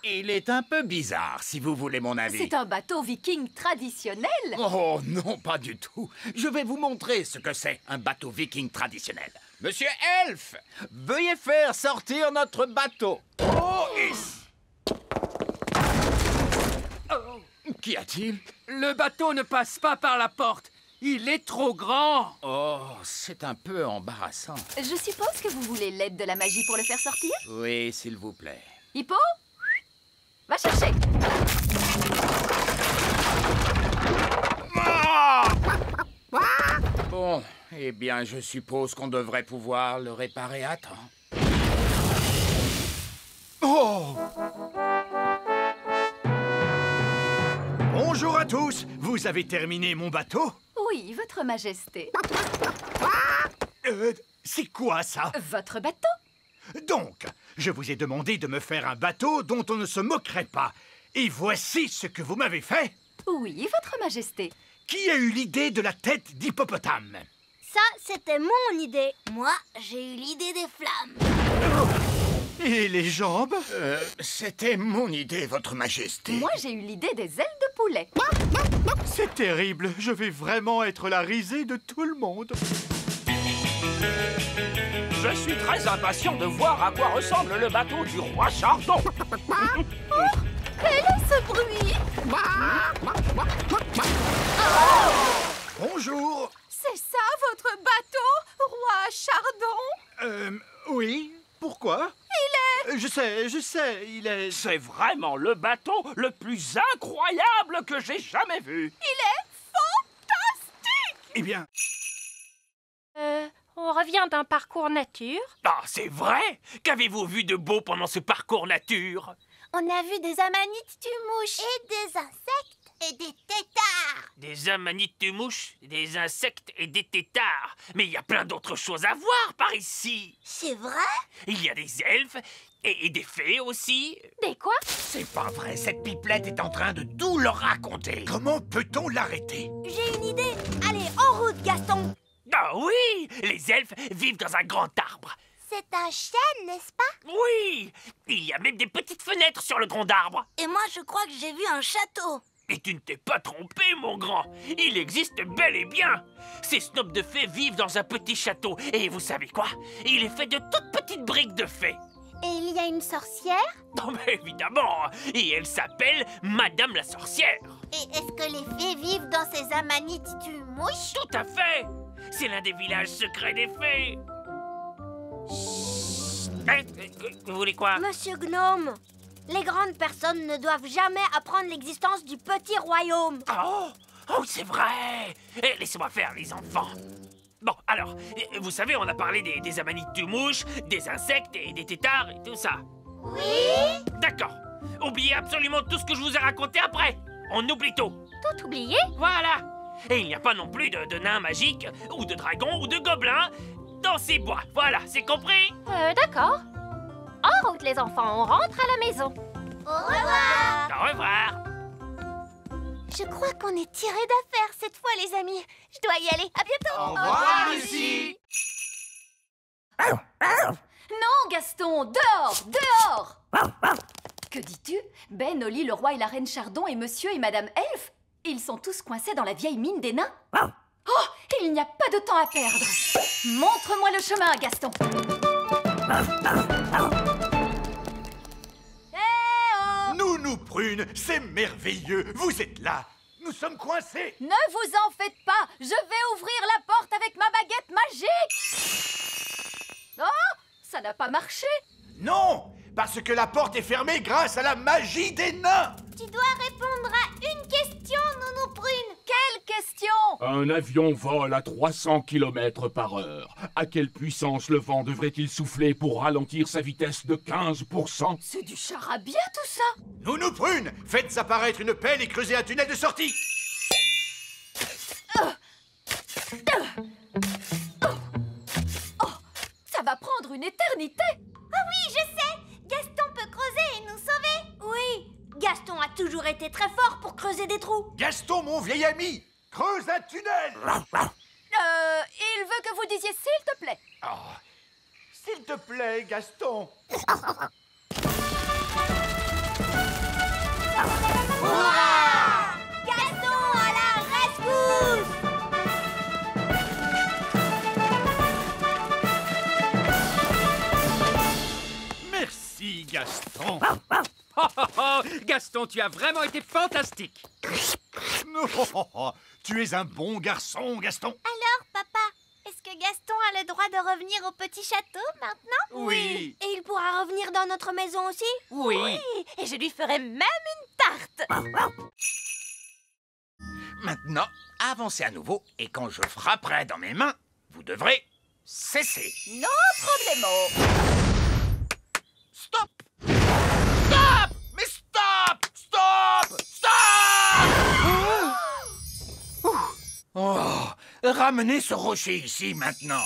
Il est un peu bizarre, si vous voulez mon avis. C'est un bateau viking traditionnel. Oh non, pas du tout. Je vais vous montrer ce que c'est, un bateau viking traditionnel. Monsieur Elf, veuillez faire sortir notre bateau. Oh, Qu'y a-t-il? Le bateau ne passe pas par la porte. Il est trop grand. Oh, c'est un peu embarrassant. Je suppose que vous voulez l'aide de la magie pour le faire sortir? Oui, s'il vous plaît. Hippo, va chercher. Bon, eh bien, je suppose qu'on devrait pouvoir le réparer à temps. Oh! Bonjour à tous! Vous avez terminé mon bateau? Oui, votre majesté. C'est quoi ça? Votre bateau? Donc, je vous ai demandé de me faire un bateau dont on ne se moquerait pas. Et voici ce que vous m'avez fait. Oui, votre majesté. Qui a eu l'idée de la tête d'hippopotame? Ça, c'était mon idée. Moi, j'ai eu l'idée des flammes. Et les jambes? C'était mon idée, votre majesté. Moi, j'ai eu l'idée des ailes de poulet. C'est terrible. Je vais vraiment être la risée de tout le monde. Je suis très impatient de voir à quoi ressemble le bateau du roi Chardon. Quel est ce bruit? Bonjour. C'est ça, votre bateau, roi Chardon? Oui. Pourquoi? Je sais, il est... C'est vraiment le bateau le plus incroyable que j'ai jamais vu. Il est fantastique! Eh bien... On revient d'un parcours nature. Ah, c'est vrai? Qu'avez-vous vu de beau pendant ce parcours nature? On a vu des amanites mouches et des insectes et des têtards. Des amanites de mouches, des insectes et des têtards. Mais il y a plein d'autres choses à voir par ici. C'est vrai? Il y a des elfes et des fées aussi. Des quoi? C'est pas vrai, cette pipelette est en train de tout leur raconter. Comment peut-on l'arrêter? J'ai une idée. Allez, en route, Gaston. Ah oui! Les elfes vivent dans un grand arbre. C'est un chêne, n'est-ce pas? Oui! Il y a même des petites fenêtres sur le tronc d'arbre. Et moi, je crois que j'ai vu un château. Et tu ne t'es pas trompé, mon grand. Il existe bel et bien. Ces snobs de fées vivent dans un petit château. Et vous savez quoi? Il est fait de toutes petites briques de fées. Et il y a une sorcière? Non, mais évidemment. Et elle s'appelle Madame la sorcière. Et est-ce que les fées vivent dans ces amanites mouches? Tout à fait. C'est l'un des villages secrets des fées. Vous voulez quoi? Monsieur Gnome, les grandes personnes ne doivent jamais apprendre l'existence du petit royaume. Oh, c'est vrai. Laissez-moi faire, les enfants. Bon, alors, vous savez, on a parlé des amanites de mouches, des insectes et des têtards et tout ça. Oui? D'accord. Oubliez absolument tout ce que je vous ai raconté après. On oublie tout. Tout oublié? Voilà. Et il n'y a pas non plus de nains magiques, ou de dragons, ou de gobelins dans ces bois. Voilà, c'est compris? D'accord. En route, les enfants, on rentre à la maison. Au revoir. Au revoir. Je crois qu'on est tiré d'affaire cette fois, les amis. Je dois y aller. À bientôt. Au revoir, Lucie. Non, Gaston, dehors, dehors! Que dis-tu? Ben, Oli, le roi et la reine Chardon et monsieur et madame Elfe, ils sont tous coincés dans la vieille mine des nains. Oh, il n'y a pas de temps à perdre. Montre-moi le chemin, Gaston. Nous, Prune, c'est merveilleux. Vous êtes là. Nous sommes coincés. Ne vous en faites pas, je vais ouvrir la porte avec ma baguette magique. Oh, ça n'a pas marché. Non, parce que la porte est fermée grâce à la magie des nains. Tu dois répondre à une question, Nounou Prune. Quelle question? Un avion vole à 300 km/h. À quelle puissance le vent devrait-il souffler pour ralentir sa vitesse de 15%? C'est du charabia tout ça. Nounou Prune, faites apparaître une pelle et creusez un tunnel de sortie. Ça va prendre une éternité. Ah oui, je sais. Gaston peut creuser et nous sauver. Oui, Gaston a toujours été très fort pour creuser des trous. Gaston, mon vieil ami, creuse un tunnel. Il veut que vous disiez s'il te plaît. S'il te plaît, Gaston. Merci, Gaston. Oh, oh, oh, Gaston, tu as vraiment été fantastique. Tu es un bon garçon, Gaston. Alors, papa, est-ce que Gaston a le droit de revenir au petit château maintenant? Oui. Et il pourra revenir dans notre maison aussi? Oui. Et je lui ferai même une tarte. Maintenant, avancez à nouveau et quand je frapperai dans mes mains, vous devrez cesser. No problemo. Stop! Stop! Mais stop! Stop! Stop! Oh, ramenez ce rocher ici maintenant.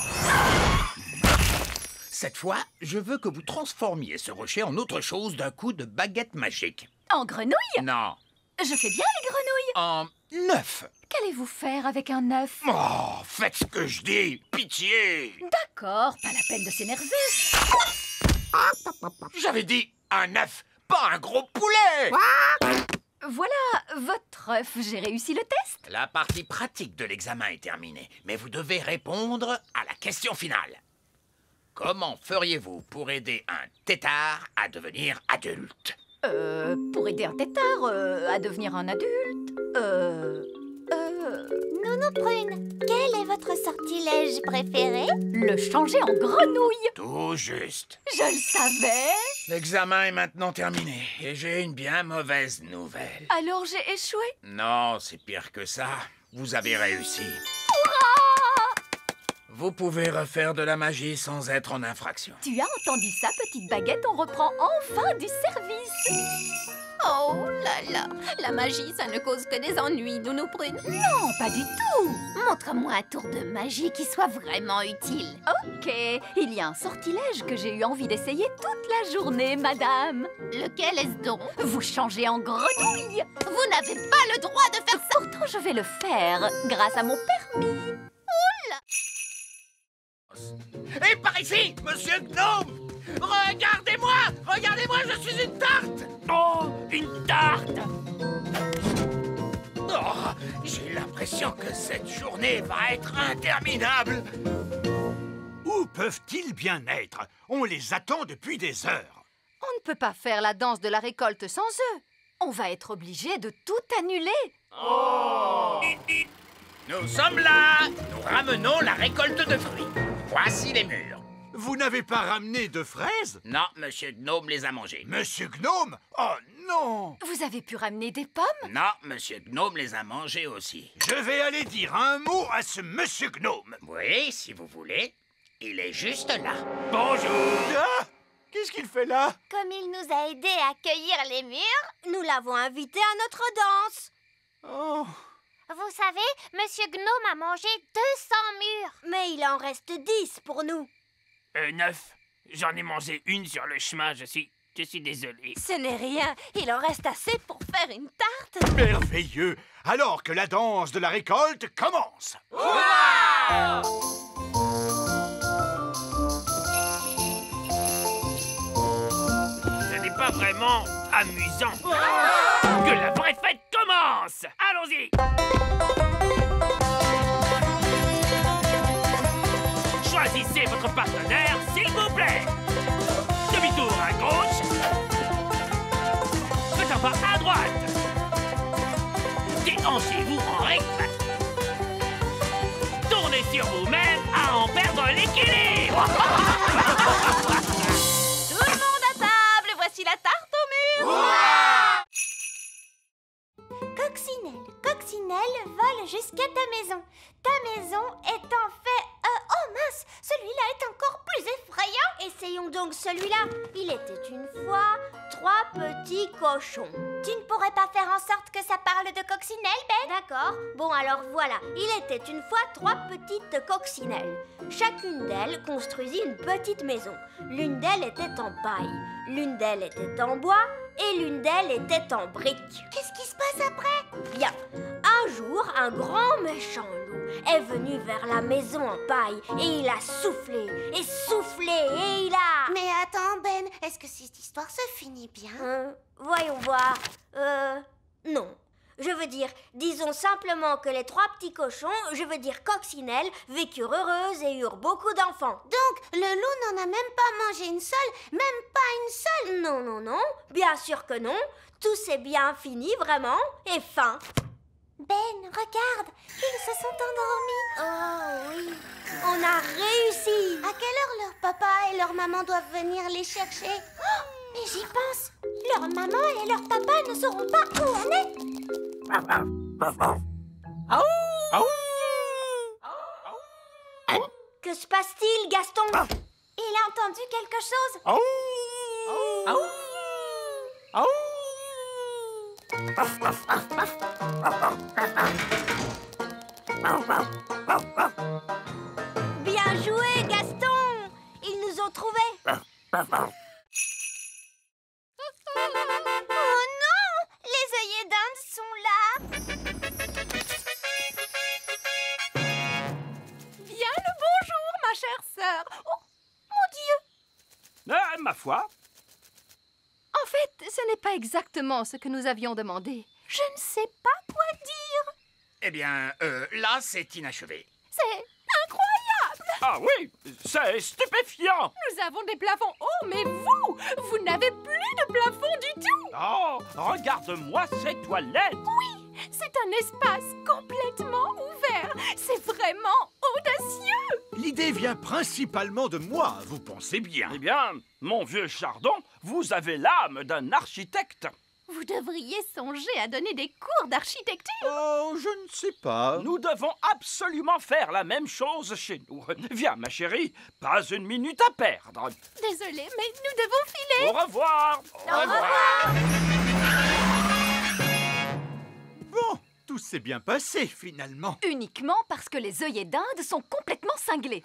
Cette fois, je veux que vous transformiez ce rocher en autre chose d'un coup de baguette magique. En grenouille? Non, Je fais bien les grenouilles. en œuf. Qu'allez-vous faire avec un œuf? Oh, faites ce que je dis, pitié. D'accord, pas la peine de s'énerver. J'avais dit un œuf, pas un gros poulet. Voilà votre œuf, j'ai réussi le test. La partie pratique de l'examen est terminée, mais vous devez répondre à la question finale. Comment feriez-vous pour aider un tétard à devenir adulte? Pour aider un tétard à devenir un adulte, Nounou Prune, quel est votre sortilège préféré? le changer en grenouille. Tout juste. Je le savais. L'examen est maintenant terminé et j'ai une bien mauvaise nouvelle. Alors j'ai échoué. Non, c'est pire que ça. Vous avez réussi. Vous pouvez refaire de la magie sans être en infraction. Tu as entendu ça, petite baguette? On reprend enfin du service. Oh là là, la magie, ça ne cause que des ennuis, Nounou Prune. Non, pas du tout. Montre-moi un tour de magie qui soit vraiment utile. Ok, il y a un sortilège que j'ai eu envie d'essayer toute la journée, madame. Lequel est-ce donc? Vous changez en grenouille. Vous n'avez pas le droit de faire ça. Pourtant, je vais le faire grâce à mon permis. Et par ici, monsieur Gnome! Regardez-moi! Regardez-moi, je suis une tarte! Oh, une tarte! Oh, j'ai l'impression que cette journée va être interminable. Où peuvent-ils bien être? On les attend depuis des heures. On ne peut pas faire la danse de la récolte sans eux. On va être obligé de tout annuler. Nous sommes là! Nous ramenons la récolte de fruits. Voici les murs. Vous n'avez pas ramené de fraises? Non, monsieur Gnome les a mangés. Monsieur Gnome? Oh non! Vous avez pu ramener des pommes? Non, monsieur Gnome les a mangés aussi. Je vais aller dire un mot à ce monsieur Gnome. Oui, si vous voulez. Il est juste là. Bonjour! Ah! Qu'est-ce qu'il fait là? Comme il nous a aidés à cueillir les murs, nous l'avons invité à notre danse. Oh! Vous savez, Monsieur Gnome a mangé 200 murs. Mais il en reste 10 pour nous. 9. J'en ai mangé une sur le chemin, je suis désolé. Ce n'est rien. Il en reste assez pour faire une tarte. Merveilleux! Alors que la danse de la récolte commence! Ce n'est pas vraiment amusant. Que la vraie fête commence! Allons-y! Choisissez votre partenaire, s'il vous plaît. Demi-tour à gauche. Faites un pas à droite. Déhanchez-vous en rythme. Tournez sur vous-même à en perdre l'équilibre. Tout le monde à table. Voici la tarte au mur. Coccinelle vole jusqu'à ta maison. Ta maison est en fait... oh mince, celui-là est encore plus effrayant. Essayons donc celui-là. Il était une fois 3 petits cochons. Tu ne pourrais pas faire en sorte que ça parle de coccinelle, Ben? D'accord. Bon, alors voilà. Il était une fois 3 petites coccinelles. Chacune d'elles construisit une petite maison. L'une d'elles était en paille, l'une d'elles était en bois et l'une d'elles était en briques. Qu'est-ce qui se passe après? Bien. Un jour, un grand méchant loup est venu vers la maison en paille et il a soufflé et il a... Mais attends, Ben, est-ce que cette histoire se finit bien? Voyons voir. Non. Je veux dire, disons simplement que les 3 petits cochons, je veux dire coccinelles, vécurent heureuses et eurent beaucoup d'enfants. Donc, le loup n'en a même pas mangé une seule, même pas une seule. Non, non, non, bien sûr que non. Tout s'est bien fini, vraiment, et fin. Ben, regarde, ils se sont endormis. Oh oui, on a réussi. À quelle heure leur papa et leur maman doivent venir les chercher? Oh, mais j'y pense. Leur maman et leur papa ne sauront pas où on est. Que se passe-t-il, Gaston? Il a entendu quelque chose. Bien joué, Gaston. Ils nous ont trouvés. Oh non! Les œillets d'Inde sont là. Bien le bonjour, ma chère sœur. Oh, mon Dieu! Ma foi, En fait, ce n'est pas exactement ce que nous avions demandé. Je ne sais pas quoi dire. Eh bien, là, c'est inachevé. C'est incroyable! ah oui, c'est stupéfiant. Nous avons des plafonds hauts, mais vous n'avez plus de plafond du tout! Oh, regarde-moi ces toilettes. C'est un espace complètement ouvert. C'est vraiment audacieux! L'idée vient principalement de moi, vous pensez bien. Eh bien, mon vieux Chardon, vous avez l'âme d'un architecte. Vous devriez songer à donner des cours d'architecture. Oh, je ne sais pas. Nous devons absolument faire la même chose chez nous. Viens, ma chérie, pas une minute à perdre. Désolée, mais nous devons filer. Au revoir. Au revoir. Bon, tout s'est bien passé, finalement. Uniquement parce que les œillets d'Inde sont complètement cinglés.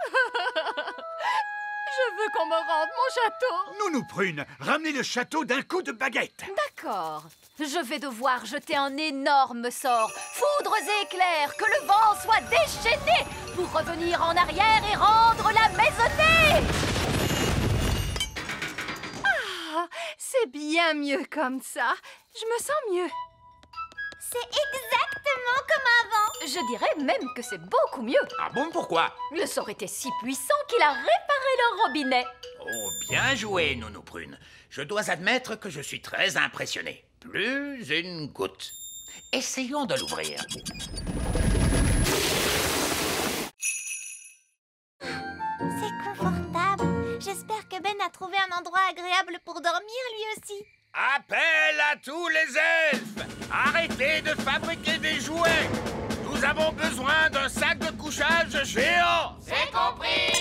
Je veux qu'on me rende mon château. Nounou Prune, ramenez le château d'un coup de baguette. D'accord. Je vais devoir jeter un énorme sort. Foudres et éclairs, que le vent soit déchaîné pour revenir en arrière et rendre la maisonnée. Ah, c'est bien mieux comme ça. Je me sens mieux. C'est exactement comme avant. Je dirais même que c'est beaucoup mieux. Ah bon, pourquoi? Le sort était si puissant qu'il a réparé le robinet. Oh, bien joué, Nounou Prune. Je dois admettre que je suis très impressionné. Plus une goutte. Essayons de l'ouvrir. C'est confortable. J'espère que Ben a trouvé un endroit agréable pour dormir lui aussi. Appel à tous les elfes! Arrêtez de fabriquer des jouets! Nous avons besoin d'un sac de couchage géant! C'est compris.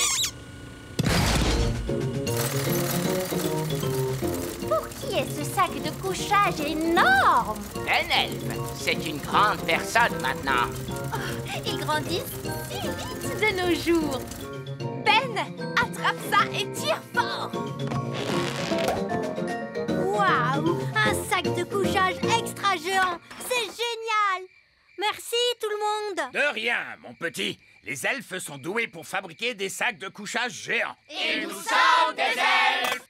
Pour qui est ce sac de couchage énorme? Un elfe, c'est une grande personne maintenant. Ils grandissent si vite de nos jours. Ben, attrape ça et tire fort. Waouh! Un sac de couchage extra géant! C'est génial! Merci tout le monde! De rien, mon petit. Les elfes sont doués pour fabriquer des sacs de couchage géants. Et nous sommes des elfes.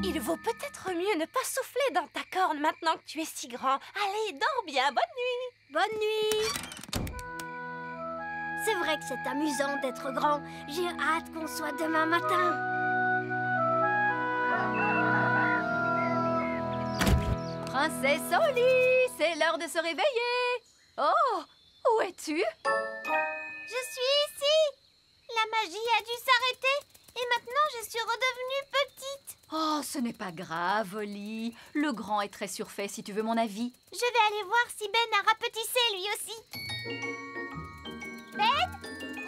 Il vaut peut-être mieux ne pas souffler dans ta corne maintenant que tu es si grand. Allez, dors bien. Bonne nuit. Bonne nuit! C'est vrai que c'est amusant d'être grand. J'ai hâte qu'on soit demain matin. Princesse Oli, c'est l'heure de se réveiller. Oh, où es-tu? Je suis ici. La magie a dû s'arrêter et maintenant je suis redevenue petite. Oh, ce n'est pas grave, Oli. Le grand est très surfait, si tu veux mon avis. Je vais aller voir si Ben a rapetissé lui aussi. Ben,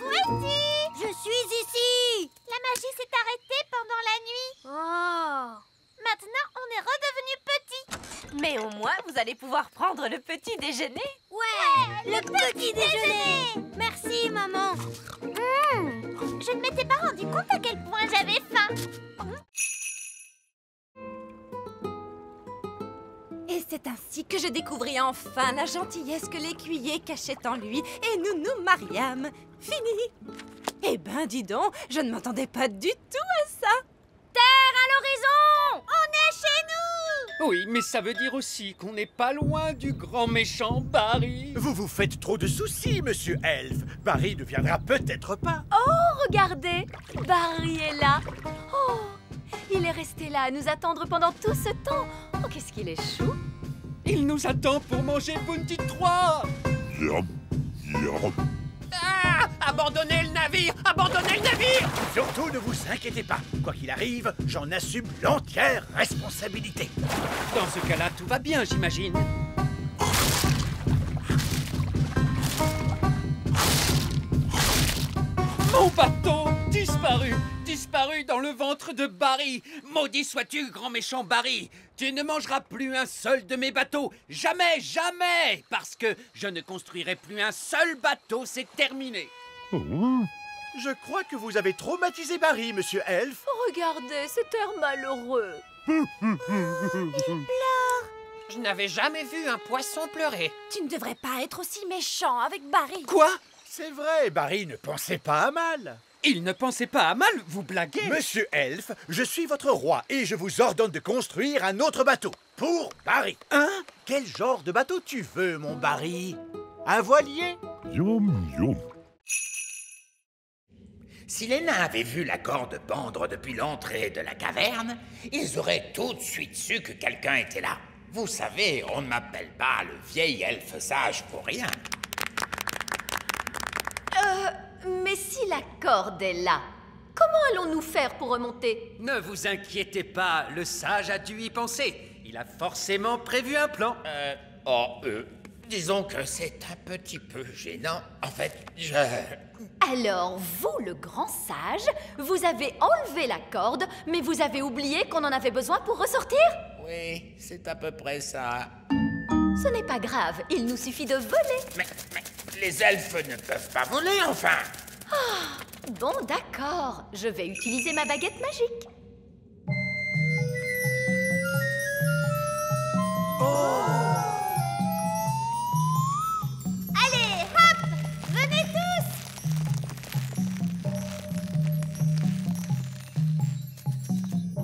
où es-tu? Je suis ici! La magie s'est arrêtée pendant la nuit. Oh! Maintenant, on est redevenu petit. Mais au moins, vous allez pouvoir prendre le petit déjeuner. Ouais! Le petit déjeuner! Merci, maman! Je ne m'étais pas rendu compte à quel point j'avais faim. Et c'est ainsi que je découvris enfin la gentillesse que l'écuyer cachait en lui et nous nous mariâmes. Fini. Eh ben, dis donc, je ne m'attendais pas du tout à ça. Terre à l'horizon! On est chez nous. Oui, mais ça veut dire aussi qu'on n'est pas loin du grand méchant Barry. Vous vous faites trop de soucis, monsieur Elf. Barry ne viendra peut-être pas. Oh, regardez, Barry est là. Oh, il est resté là à nous attendre pendant tout ce temps. Oh, qu'est-ce qu'il est chou. Il nous attend pour manger Bounty 3. Ah! Abandonnez le navire! Abandonnez le navire! Surtout, ne vous inquiétez pas. Quoi qu'il arrive, j'en assume l'entière responsabilité. Dans ce cas-là, tout va bien, j'imagine. Mon bateau disparu! Disparu dans le ventre de Barry! Maudit sois-tu, grand méchant Barry! Tu ne mangeras plus un seul de mes bateaux! Jamais, jamais! Parce que je ne construirai plus un seul bateau, c'est terminé! Je crois que vous avez traumatisé Barry, monsieur Elf. Regardez cet air malheureux. Je n'avais jamais vu un poisson pleurer. Tu ne devrais pas être aussi méchant avec Barry. Quoi? C'est vrai, Barry ne pensait pas à mal. Il ne pensait pas à mal, vous blaguez? Monsieur Elf, je suis votre roi et je vous ordonne de construire un autre bateau. Pour Barry. Hein? Quel genre de bateau tu veux, mon Barry? Un voilier? Si les nains avaient vu la corde pendre depuis l'entrée de la caverne, ils auraient tout de suite su que quelqu'un était là. Vous savez, on ne m'appelle pas le vieil elfe sage pour rien. Mais si la corde est là, comment allons-nous faire pour remonter? Ne vous inquiétez pas, le sage a dû y penser. Il a forcément prévu un plan. Disons que c'est un petit peu gênant. En fait, Alors, vous, le grand sage, vous avez enlevé la corde, mais vous avez oublié qu'on en avait besoin pour ressortir? Oui, c'est à peu près ça. Ce n'est pas grave, il nous suffit de voler. Mais les elfes ne peuvent pas voler, enfin. Bon, d'accord, je vais utiliser ma baguette magique. Allez, hop! Venez tous!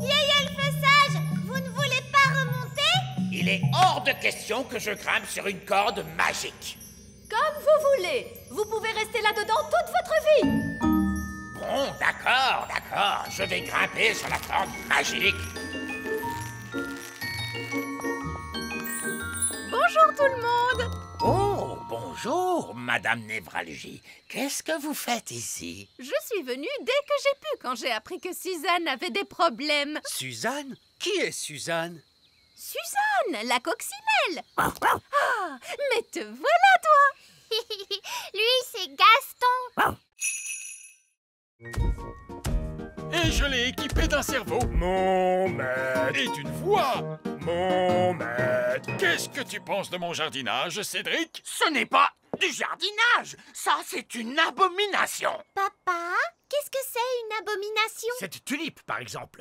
Vieil elfe sage, vous ne voulez pas remonter? Il est hors de question que je grimpe sur une corde magique. Comme vous voulez, vous pouvez rester là-dedans toute votre vie. Bon, d'accord, je vais grimper sur la corde magique. Bonjour tout le monde. Oh, bonjour, Madame Névralgie. Qu'est-ce que vous faites ici? Je suis venue dès que j'ai pu quand j'ai appris que Suzanne avait des problèmes. Suzanne? Qui est Suzanne? Suzanne, la coccinelle. Ah, mais te voilà toi. Lui, c'est Gaston. Et je l'ai équipé d'un cerveau. Mon maître. Et d'une voix. Mon maître. Qu'est-ce que tu penses de mon jardinage, Cédric? Ce n'est pas du jardinage. Ça, c'est une abomination. Papa, qu'est-ce que c'est une abomination? Cette tulipe, par exemple.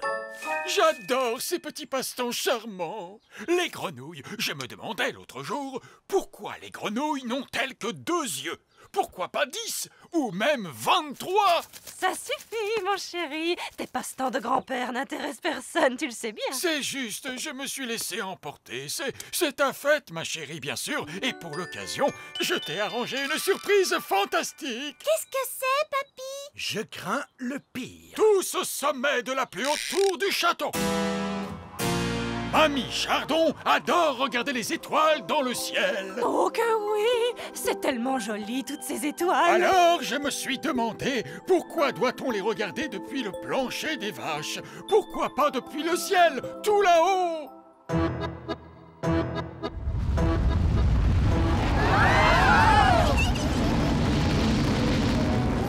J'adore ces petits passe-temps charmants. Les grenouilles. Je me demandais l'autre jour, pourquoi les grenouilles n'ont-elles que 2 yeux? Pourquoi pas 10 ou même 23? Ça suffit, mon chéri. Tes passe-temps de grand-père n'intéressent personne, tu le sais bien. C'est juste, je me suis laissé emporter. C'est ta fête, ma chérie, bien sûr. Et pour l'occasion, je t'ai arrangé une surprise fantastique. Qu'est-ce que c'est, papy? Je crains le pire. Tous au sommet de la plus haute tour du château. Mamie Chardon adore regarder les étoiles dans le ciel. Oh que oui, c'est tellement joli toutes ces étoiles. Alors je me suis demandé, pourquoi doit-on les regarder depuis le plancher des vaches? Pourquoi pas depuis le ciel, tout là-haut?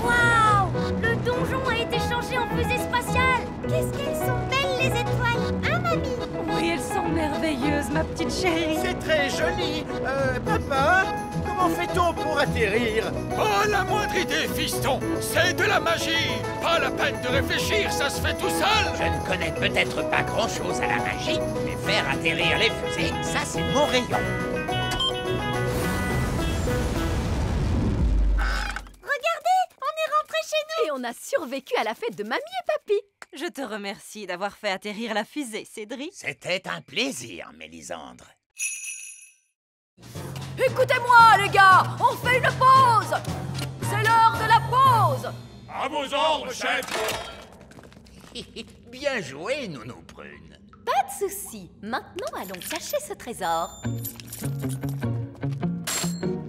Waouh! Le donjon a été changé en fusée spatiale. Qu'est-ce qu'elles sont belles, les étoiles, hein, mamie? Oui, elles sont merveilleuses, ma petite chérie. C'est très joli. Papa, comment fait-on pour atterrir? Pas la moindre idée, fiston. C'est de la magie. Pas la peine de réfléchir, ça se fait tout seul. Je ne connais peut-être pas grand-chose à la magie, mais faire atterrir les fusées, ça, c'est mon rayon. Regardez, on est rentré chez nous. Et on a survécu à la fête de Mamie et Papy. Je te remercie d'avoir fait atterrir la fusée, Cédric. C'était un plaisir, Mélisandre. Écoutez-moi, les gars, on fait une pause. C'est l'heure de la pause. À vos ordres, chef. Bien joué, Nounou Prune. Pas de souci. Maintenant, allons chercher ce trésor.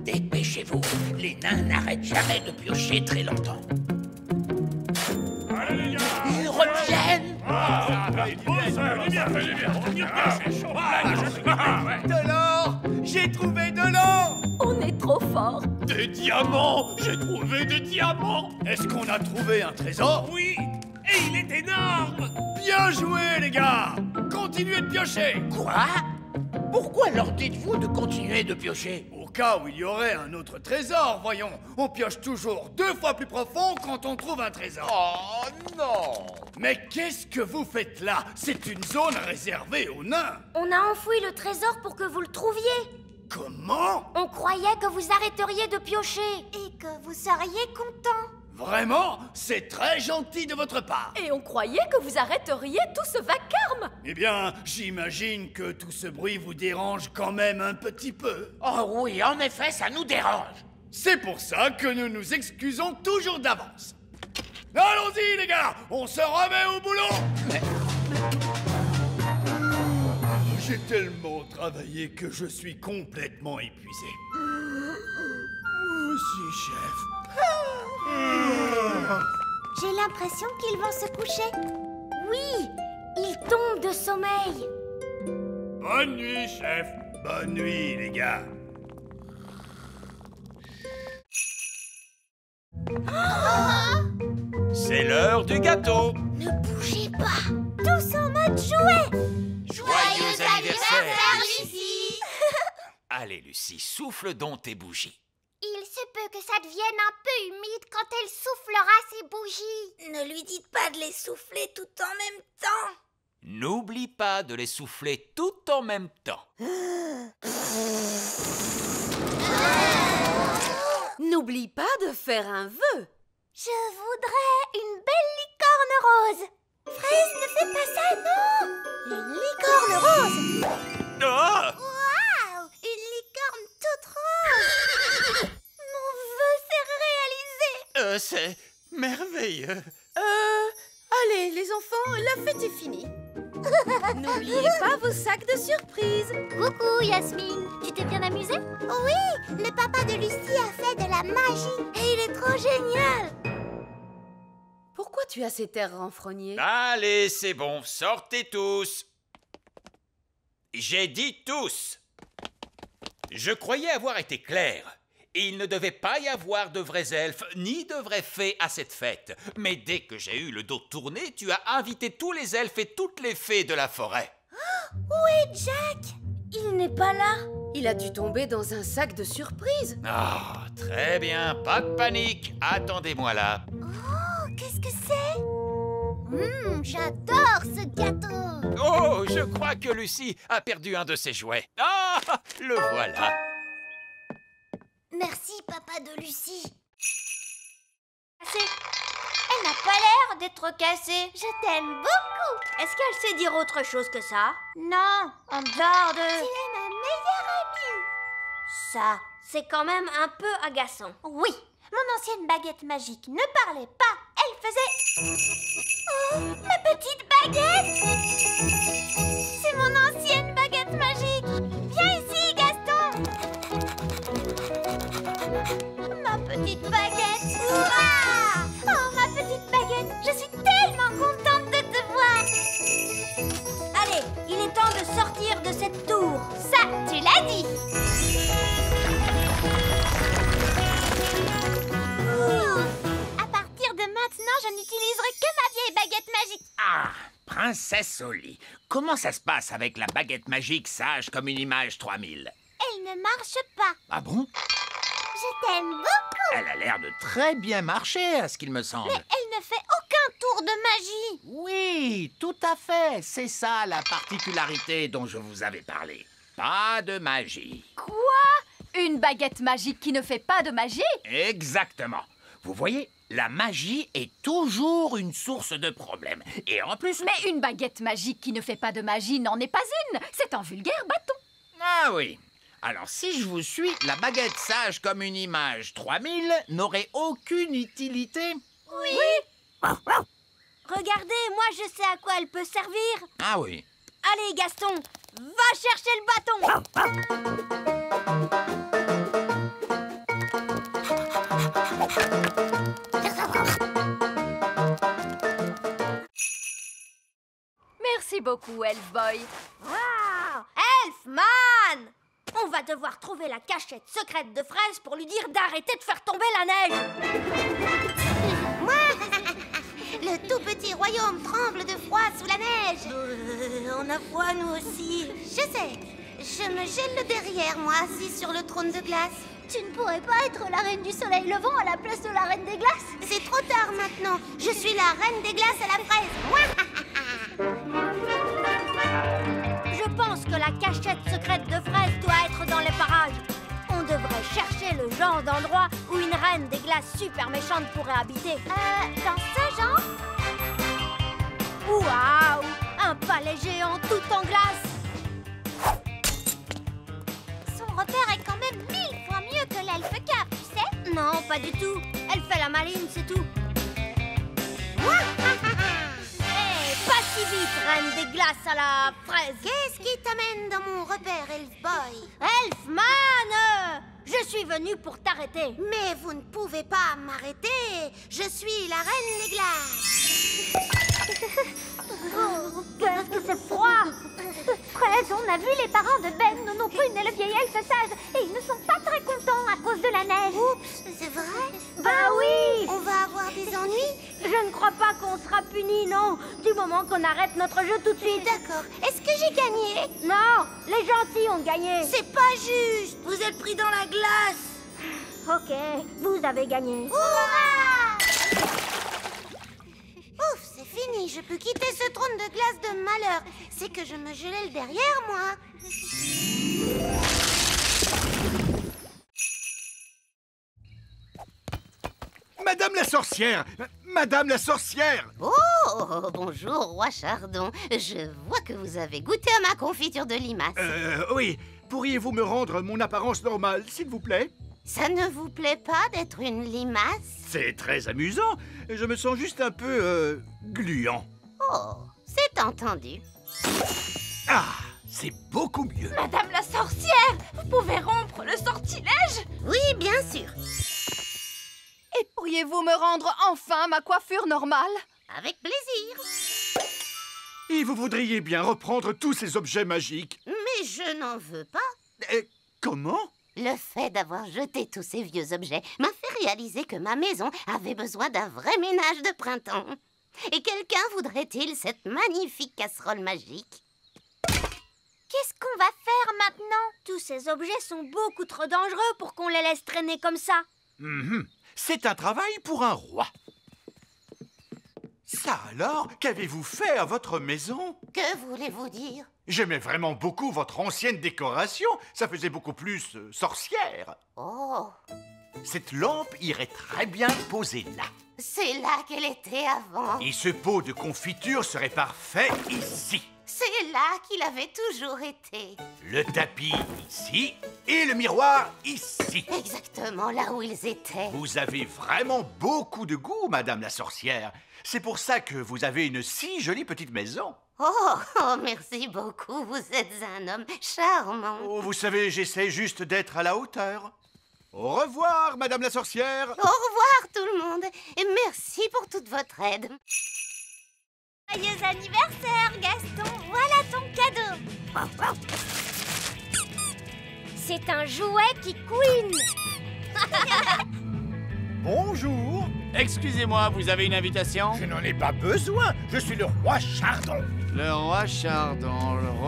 Dépêchez-vous, les nains n'arrêtent jamais de piocher très longtemps. Allez, les gars. Ils reviennent. De l'or! J'ai trouvé de l'or! On est trop fort. Des diamants! J'ai trouvé des diamants! Est-ce qu'on a trouvé un trésor? Oui! Et il est énorme! Bien joué, les gars! Continuez de piocher! Quoi? Pourquoi leur dites-vous de continuer de piocher? Au cas où il y aurait un autre trésor, voyons. On pioche toujours 2 fois plus profond quand on trouve un trésor. Oh non! Mais qu'est-ce que vous faites là? C'est une zone réservée aux nains. On a enfoui le trésor pour que vous le trouviez. Comment? On croyait que vous arrêteriez de piocher. Et que vous seriez content. Vraiment? C'est très gentil de votre part. Et on croyait que vous arrêteriez tout ce vacarme. Eh bien, j'imagine que tout ce bruit vous dérange quand même un petit peu. Oh oui, en effet, ça nous dérange. C'est pour ça que nous nous excusons toujours d'avance. Allons-y, les gars! On se remet au boulot! J'ai tellement travaillé que je suis complètement épuisé. Moi aussi, chef. J'ai l'impression qu'ils vont se coucher. Oui, ils tombent de sommeil. Bonne nuit, chef. Bonne nuit, les gars. C'est l'heure du gâteau! Ne bougez pas. Tous en mode jouet. Joyeux anniversaire, Lucie. Allez, Lucie, souffle donc tes bougies. Il se peut que ça devienne un peu humide quand elle soufflera ses bougies. Ne lui dites pas de les souffler tout en même temps. N'oublie pas de les souffler tout en même temps. N'oublie pas de faire un vœu. Je voudrais une belle licorne rose. Fraise, ne fais pas ça, non. Une licorne rose. Ah! Waouh, une licorne toute rose. Mon vœu s'est réalisé. C'est merveilleux. Allez, les enfants, la fête est finie. N'oubliez pas vos sacs de surprise. Coucou Yasmine, tu t'es bien amusée? Oui, le papa de Lucie a fait de la magie et il est trop génial. Pourquoi tu as cet air renfrogné? Allez, c'est bon, sortez tous. J'ai dit tous. Je croyais avoir été clair. Il ne devait pas y avoir de vrais elfes ni de vrais fées à cette fête. Mais dès que j'ai eu le dos tourné, tu as invité tous les elfes et toutes les fées de la forêt. Où est Jack? Il n'est pas là. Il a dû tomber dans un sac de surprise. Ah, très bien, pas de panique. Attendez-moi là. Oh, qu'est-ce que c'est? J'adore ce gâteau. Oh, je crois que Lucie a perdu un de ses jouets. Ah, le voilà. Merci, papa de Lucie. Elle n'a pas l'air d'être cassée. Je t'aime beaucoup. Est-ce qu'elle sait dire autre chose que ça? Non, en dehors de... Tu es ma meilleure amie. Ça, c'est quand même un peu agaçant. Oui, mon ancienne baguette magique ne parlait pas. Elle faisait... Oh, ma petite baguette. C'est mon ancienne baguette magique. Viens ici, Gaston. Ma petite baguette. Ouah! Oh, ma petite baguette. Je suis tellement contente de te voir. Allez, il est temps de sortir de cette tour. Ça, tu l'as dit. À partir de maintenant, je n'utiliserai que ma vieille baguette magique. Ah, princesse Oli, comment ça se passe avec la baguette magique sage comme une image 3000? Elle ne marche pas. Ah bon? Je t'aime beaucoup. Elle a l'air de très bien marcher, à ce qu'il me semble. Mais elle ne fait aucun tour de magie. Oui, tout à fait. C'est ça la particularité dont je vous avais parlé. Pas de magie. Quoi? Une baguette magique qui ne fait pas de magie? Exactement. Vous voyez, la magie est toujours une source de problèmes. Et en plus... Mais une baguette magique qui ne fait pas de magie n'en est pas une. C'est un vulgaire bâton. Ah oui. Alors, si je vous suis, la baguette sage comme une image 3000 n'aurait aucune utilité. Oui. Regardez, moi je sais à quoi elle peut servir. Ah oui. Allez, Gaston, va chercher le bâton. Merci beaucoup, Elfboy. Wow, Elfman! On va devoir trouver la cachette secrète de Fraise pour lui dire d'arrêter de faire tomber la neige. Le tout petit royaume tremble de froid sous la neige. On a froid, nous aussi. Je sais. Je me gèle le derrière, moi, assis sur le trône de glace. Tu ne pourrais pas être la reine du soleil levant à la place de la reine des glaces? C'est trop tard maintenant. Je suis la reine des glaces à la fraise. Je pense que la cachette secrète de Fraise doit être dans les parages. On devrait chercher le genre d'endroit où une reine des glaces super méchante pourrait habiter. Dans ce genre? Waouh! Un palais géant tout en glace! Son repère est quand même 1000 fois mieux que l'elfe cave, tu sais? Non, pas du tout. Elle fait la maline, c'est tout. Hé, pas si vite, reine des glaces à la fraise. Qu'est-ce qui t'amène dans mon repère, Elfboy? Elfman! Je suis venue pour t'arrêter. Mais vous ne pouvez pas m'arrêter. Je suis la reine des glaces. Oh, qu'est-ce que c'est froid! Fraise, on a vu les parents de Ben, Nono Prune et le vieil elfe sage, et ils ne sont pas très contents à cause de la neige. Oups, c'est vrai? Bah oui! On va avoir des ennuis? Je ne crois pas qu'on sera punis, non, du moment qu'on arrête notre jeu tout de suite. D'accord. Est-ce que j'ai gagné? Non, les gentils ont gagné. C'est pas juste. Vous êtes pris dans la glace. Ok, vous avez gagné. Hurrah! Ouf, c'est fini. Je peux quitter ce trône de glace de malheur. C'est que je me gelais le derrière, moi. Madame la sorcière! Madame la sorcière! Oh, bonjour, roi Chardon. Je vois que vous avez goûté à ma confiture de limace. Oui. Pourriez-vous me rendre mon apparence normale, s'il vous plaît? Ça ne vous plaît pas d'être une limace? C'est très amusant. Je me sens juste un peu, gluant. Oh, c'est entendu. Ah, c'est beaucoup mieux. Madame la sorcière, vous pouvez rompre le sortilège? Oui, bien sûr. Et pourriez-vous me rendre enfin ma coiffure normale? Avec plaisir. Et vous voudriez bien reprendre tous ces objets magiques? Mais je n'en veux pas. Comment? Le fait d'avoir jeté tous ces vieux objets m'a fait réaliser que ma maison avait besoin d'un vrai ménage de printemps. Et quelqu'un voudrait-il cette magnifique casserole magique? Qu'est-ce qu'on va faire maintenant? Tous ces objets sont beaucoup trop dangereux pour qu'on les laisse traîner comme ça. C'est un travail pour un roi. Ça alors, qu'avez-vous fait à votre maison? Que voulez-vous dire? J'aimais vraiment beaucoup votre ancienne décoration. Ça faisait beaucoup plus sorcière. Oh, Cette lampe irait très bien posée là. c'est là qu'elle était avant. Et ce pot de confiture serait parfait ici. C'est là qu'il avait toujours été. Le tapis ici et le miroir ici. Exactement là où ils étaient. Vous avez vraiment beaucoup de goût, Madame la sorcière. C'est pour ça que vous avez une si jolie petite maison. Oh, merci beaucoup. Vous êtes un homme charmant. Oh, vous savez, j'essaie juste d'être à la hauteur. Au revoir, Madame la sorcière. Au revoir tout le monde et merci pour toute votre aide. Joyeux anniversaire, Gaston. Voilà ton cadeau. C'est un jouet qui couine. Bonjour. Excusez-moi, vous avez une invitation? Je n'en ai pas besoin. Je suis le roi Chardon. Le roi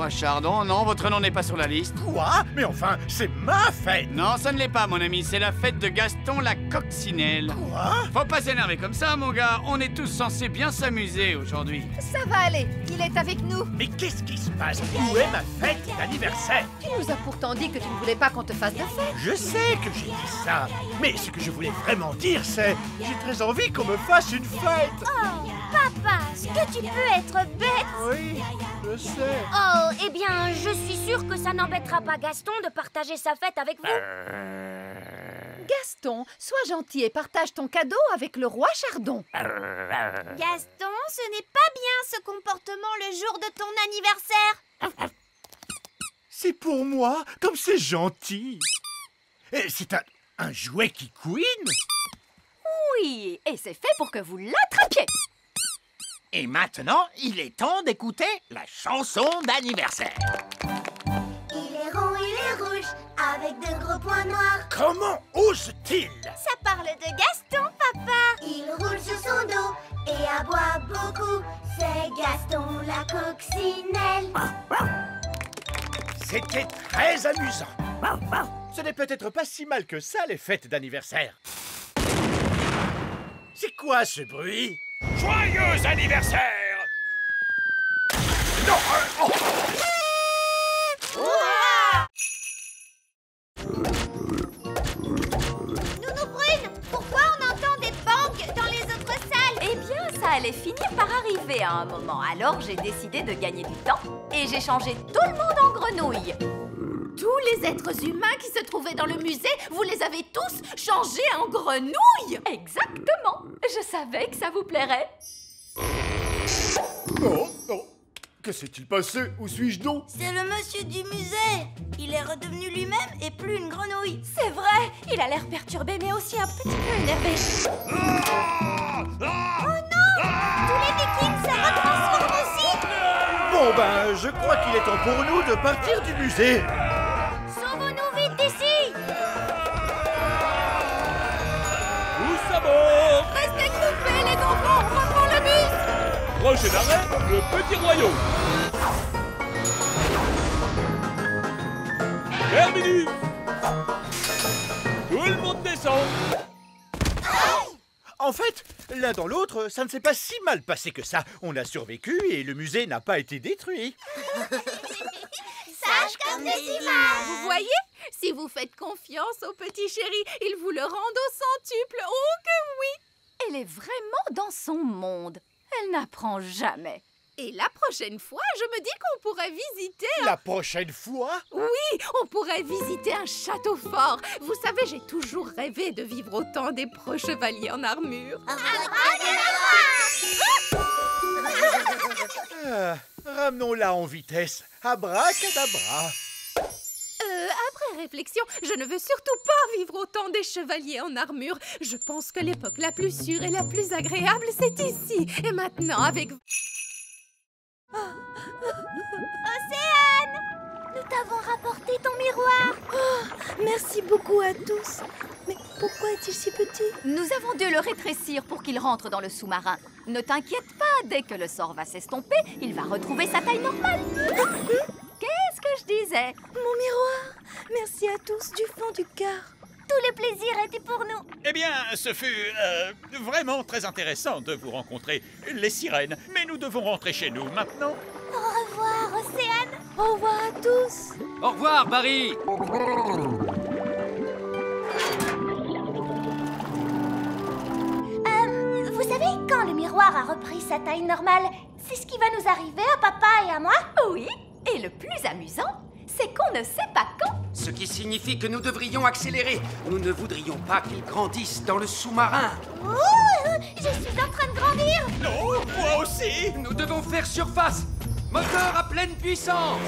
Chardon, non, votre nom n'est pas sur la liste. Quoi? Mais enfin, c'est ma fête! Non, ça ne l'est pas, mon ami, c'est la fête de Gaston la coccinelle. Quoi? Faut pas s'énerver comme ça, mon gars, on est tous censés bien s'amuser aujourd'hui. Ça va aller, il est avec nous. Mais qu'est-ce qui se passe? Où est ma fête d'anniversaire? Tu nous as pourtant dit que tu ne voulais pas qu'on te fasse de fête. Je sais que j'ai dit ça, mais ce que je voulais vraiment dire, c'est... J'ai très envie qu'on me fasse une fête! Oh, papa, est-ce que tu peux être bête? Oui, je sais. Oh, eh bien, je suis sûre que ça n'embêtera pas Gaston de partager sa fête avec vous. Gaston, sois gentil et partage ton cadeau avec le roi Chardon. Gaston, ce n'est pas bien ce comportement le jour de ton anniversaire. C'est pour moi, comme c'est gentil. Et c'est un jouet qui couine? Oui, et c'est fait pour que vous l'attrapiez. Et maintenant, il est temps d'écouter la chanson d'anniversaire. Il est rond, il est rouge, avec de gros points noirs. Comment ose-t-il? Ça parle de Gaston, papa. Il roule sur son dos et aboie beaucoup. C'est Gaston la coccinelle. C'était très amusant. Ce n'est peut-être pas si mal que ça, les fêtes d'anniversaire. C'est quoi ce bruit? Joyeux anniversaire! Non, Nounou Brune, pourquoi on entend des bangs dans les autres salles? Eh bien, ça allait finir par arriver à un moment. Alors, j'ai décidé de gagner du temps et j'ai changé tout le monde en grenouille. Tous les êtres humains qui se trouvaient dans le musée, vous les avez tous changés en grenouilles. Exactement. Je savais que ça vous plairait. Oh, oh. Que s'est-il passé? Où suis-je donc? C'est le monsieur du musée. Il est redevenu lui-même et plus une grenouille. C'est vrai. Il a l'air perturbé, mais aussi un petit peu énervé. Oh non! Tous les Vikings se retransforment aussi. Bon ben, je crois qu'il est temps pour nous de partir du musée. Sauvons-nous vite d'ici. Tous à bord! Restez groupés, les enfants, on reprend le bus. Prochain arrêt, le petit royaume. Terminus. Tout le monde descend. En fait, l'un dans l'autre, ça ne s'est pas si mal passé que ça. On a survécu et le musée n'a pas été détruit. Sage comme des images. Vous voyez? Si vous faites confiance au petit chéri, il vous le rend au centuple. Oh que oui! Elle est vraiment dans son monde. Elle n'apprend jamais. Et la prochaine fois, je me dis qu'on pourrait visiter La prochaine fois? Oui, on pourrait visiter un château fort. Vous savez, j'ai toujours rêvé de vivre au temps des pro chevaliers en armure. Ramenons-la en vitesse. Abracadabra. Après réflexion, je ne veux surtout pas vivre au temps des chevaliers en armure. Je pense que l'époque la plus sûre et la plus agréable, c'est ici. Et maintenant, avec... Océane! Nous t'avons rapporté ton miroir. Merci beaucoup à tous. Mais pourquoi est-il si petit? Nous avons dû le rétrécir pour qu'il rentre dans le sous-marin. Ne t'inquiète pas, dès que le sort va s'estomper, il va retrouver sa taille normale. Qu'est-ce que je disais? Mon miroir. Merci à tous du fond du cœur. Tout le plaisir était pour nous. Eh bien, ce fut vraiment très intéressant de vous rencontrer, les sirènes. Mais nous devons rentrer chez nous maintenant. Au revoir, Océane. Au revoir à tous. Au revoir, Barry. Vous savez, quand le miroir a repris sa taille normale, c'est ce qui va nous arriver à papa et à moi? Oui, et le plus amusant, c'est qu'on ne sait pas quand. Ce qui signifie que nous devrions accélérer. Nous ne voudrions pas qu'ils grandissent dans le sous-marin. Je suis en train de grandir. Non, moi aussi. Nous devons faire surface. Moteur à pleine puissance.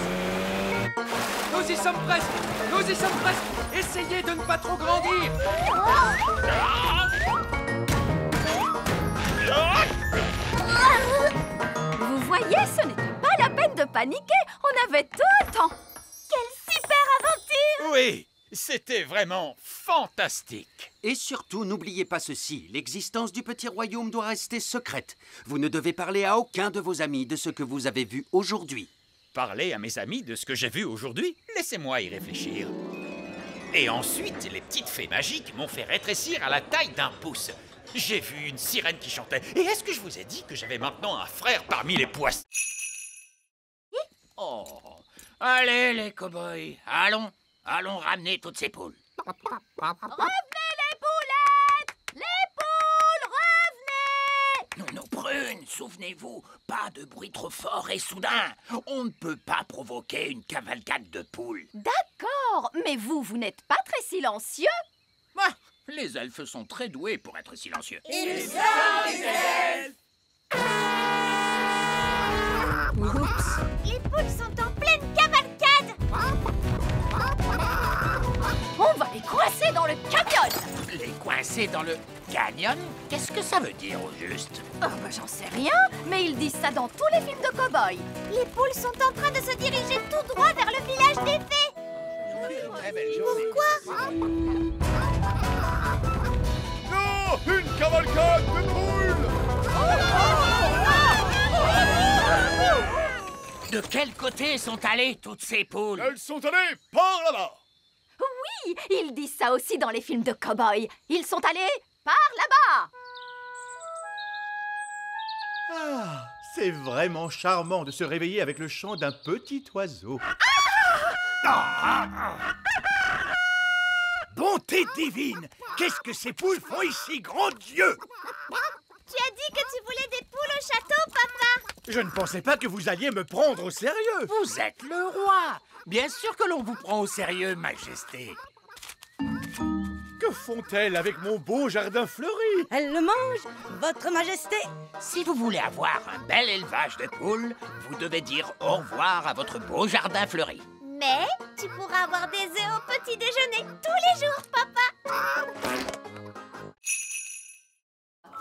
Nous y sommes presque. Nous y sommes presque. Essayez de ne pas trop grandir. Vous voyez, ce n'était pas la peine de paniquer. On avait tout le temps. Quelle super aventure! Oui, C'était vraiment fantastique. Et surtout, n'oubliez pas ceci, l'existence du petit royaume doit rester secrète. Vous ne devez parler à aucun de vos amis de ce que vous avez vu aujourd'hui. Parler à mes amis de ce que j'ai vu aujourd'hui? Laissez-moi y réfléchir. Et ensuite, les petites fées magiques m'ont fait rétrécir à la taille d'un pouce. J'ai vu une sirène qui chantait. Et est-ce que je vous ai dit que j'avais maintenant un frère parmi les poissons? Oh, allez les cow-boys, allons ramener toutes ces poules. Revenez les poulettes! Les poules, revenez! Nos prunes, souvenez-vous, pas de bruit trop fort et soudain. On ne peut pas provoquer une cavalcade de poules. D'accord, mais vous n'êtes pas très silencieux. Ah, les elfes sont très doués pour être silencieux. Ils sont des elfes! Oups. Les poules sont en pleine cavalcade! On va les coincer dans le canyon! Les coincer dans le canyon? Qu'est-ce que ça veut dire au juste? Oh, bah, j'en sais rien, mais ils disent ça dans tous les films de cow-boys. Les poules sont en train de se diriger tout droit vers le village des fées! Pourquoi? Non! Une cavalcade de poules! De quel côté sont allées toutes ces poules? Elles sont allées par là-bas! Oui, ils disent ça aussi dans les films de cow-boys. Ils sont allés par là-bas. Ah, c'est vraiment charmant de se réveiller avec le chant d'un petit oiseau. Bonté divine! Qu'est-ce que ces poules font ici, grand Dieu? Tu as dit que tu voulais des poules au château, papa! Je ne pensais pas que vous alliez me prendre au sérieux. Vous êtes le roi. Bien sûr que l'on vous prend au sérieux, Majesté. Que font-elles avec mon beau jardin fleuri? Elle le mange, votre majesté. Si vous voulez avoir un bel élevage de poules, vous devez dire au revoir à votre beau jardin fleuri. Mais tu pourras avoir des œufs au petit déjeuner tous les jours, papa!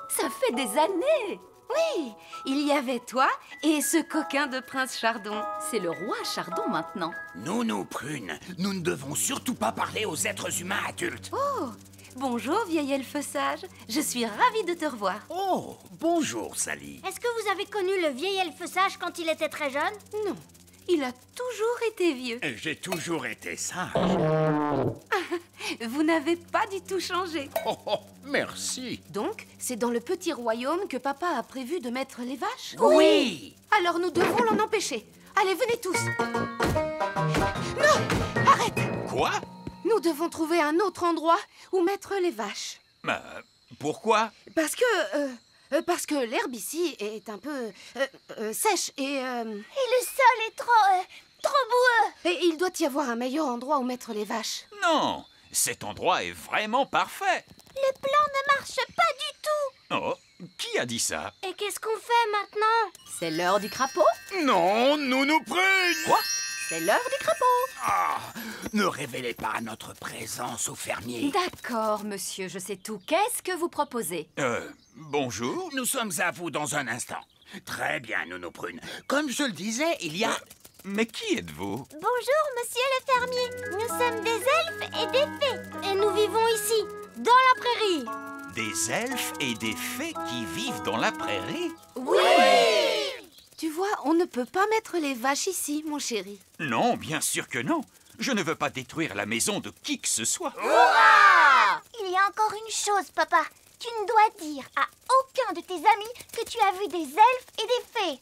Ça fait des années. Oui, il y avait toi et ce coquin de prince Chardon. C'est le roi Chardon maintenant. Nous, prunes, nous ne devons surtout pas parler aux êtres humains adultes. Oh, bonjour vieil elfe sage. Je suis ravie de te revoir. Oh, bonjour, Sally. Est-ce que vous avez connu le vieil elfe sage quand il était très jeune? Non, il a toujours été vieux. J'ai toujours été sage. Vous n'avez pas du tout changé. Oh, merci. Donc, c'est dans le petit royaume que papa a prévu de mettre les vaches? Oui. Alors nous devons l'en empêcher. Allez, venez tous. Non, arrête. Quoi? Nous devons trouver un autre endroit où mettre les vaches. Pourquoi? Parce que l'herbe ici est un peu sèche et le sol est trop boueux! Et il doit y avoir un meilleur endroit où mettre les vaches. Non, cet endroit est vraiment parfait. Le plan ne marche pas du tout! Oh, qui a dit ça? Et qu'est-ce qu'on fait maintenant? C'est l'heure du crapaud. Non, nous prunes! Quoi? C'est l'heure du crapaud. Ah, ne révélez pas notre présence au fermier. D'accord, monsieur, je sais tout. Qu'est-ce que vous proposez? Bonjour. Nous sommes à vous dans un instant. Très bien, Nounou Prune. Comme je le disais, il y a... Mais qui êtes-vous? Bonjour, monsieur le fermier. Nous sommes des elfes et des fées. Et nous vivons ici, dans la prairie. Des elfes et des fées qui vivent dans la prairie? Oui! Tu vois, on ne peut pas mettre les vaches ici, mon chéri. Non, bien sûr que non. Je ne veux pas détruire la maison de qui que ce soit. Il y a encore une chose, papa. Tu ne dois dire à aucun de tes amis que tu as vu des elfes et des fées.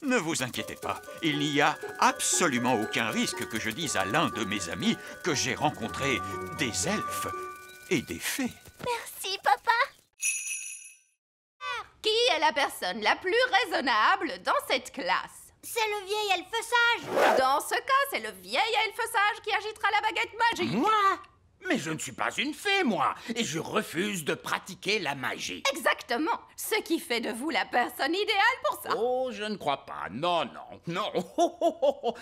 Ne vous inquiétez pas. Il n'y a absolument aucun risque que je dise à l'un de mes amis que j'ai rencontré des elfes et des fées. Merci, papa. Qui est la personne la plus raisonnable dans cette classe? C'est le vieil elfe sage. Dans ce cas, c'est le vieil elfe sage qui agitera la baguette magique. Moi? Mais je ne suis pas une fée, moi, et je refuse de pratiquer la magie. Exactement. Ce qui fait de vous la personne idéale pour ça. Oh, je ne crois pas. Non.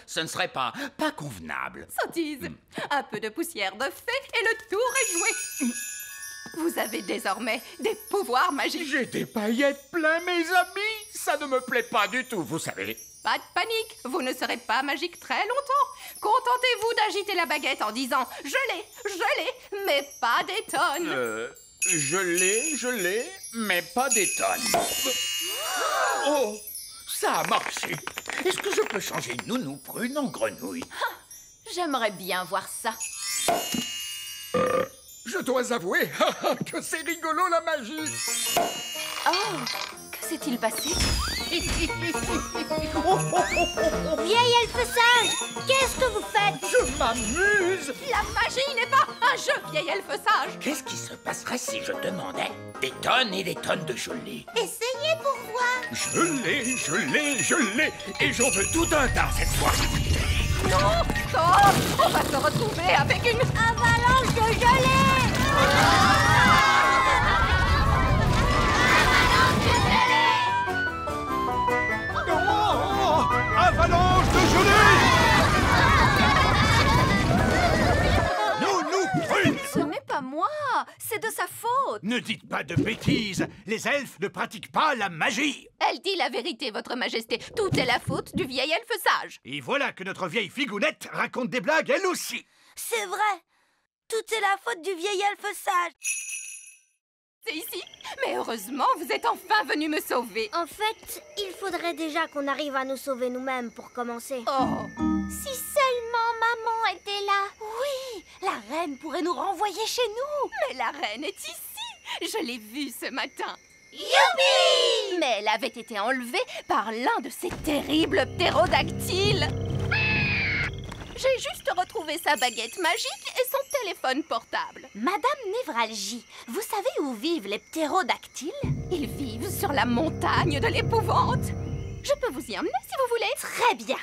Ce ne serait pas convenable. Sottise. Un peu de poussière de fée et le tour est joué. Vous avez désormais des pouvoirs magiques. J'ai des paillettes plein, mes amis. Ça ne me plaît pas du tout, vous savez. Pas de panique, vous ne serez pas magique très longtemps. Contentez-vous d'agiter la baguette en disant « Je l'ai, mais pas des tonnes ». Je l'ai, mais pas des tonnes. Oh, ça a marché. Est-ce que je peux changer Nounou Prune en grenouille? J'aimerais bien voir ça. Je dois avouer que c'est rigolo la magie. Oh, que s'est-il passé? Vieil elfe sage, qu'est-ce que vous faites? Je m'amuse. La magie n'est pas un jeu, vieil elfe sage. Qu'est-ce qui se passerait si je demandais des tonnes et des tonnes de gelée? Essayez pour voir. Je l'ai, et j'en veux tout un tas cette fois. Non, stop! On va se retrouver avec une avalanche de gelée. Avalanche de gelée! Nounou Prune! Ce n'est pas moi, c'est de sa faute. Ne dites pas de bêtises. Les elfes ne pratiquent pas la magie. Elle dit la vérité, votre majesté. Tout est la faute du vieil elfe sage. Et voilà que notre vieille figounette raconte des blagues elle aussi. C'est vrai. Tout est la faute du vieil elfe sage. C'est ici. Mais heureusement, vous êtes enfin venu me sauver. En fait, il faudrait déjà qu'on arrive à nous sauver nous-mêmes pour commencer. Oh. Si seulement maman était là. Oui, la reine pourrait nous renvoyer chez nous. Mais la reine est ici. Je l'ai vue ce matin. Youpi! Mais elle avait été enlevée par l'un de ces terribles ptérodactyles. J'ai juste retrouvé sa baguette magique et son téléphone portable. Madame Névralgie, vous savez où vivent les ptérodactyles? Ils vivent sur la montagne de l'épouvante. Je peux vous y emmener si vous voulez. Très bien.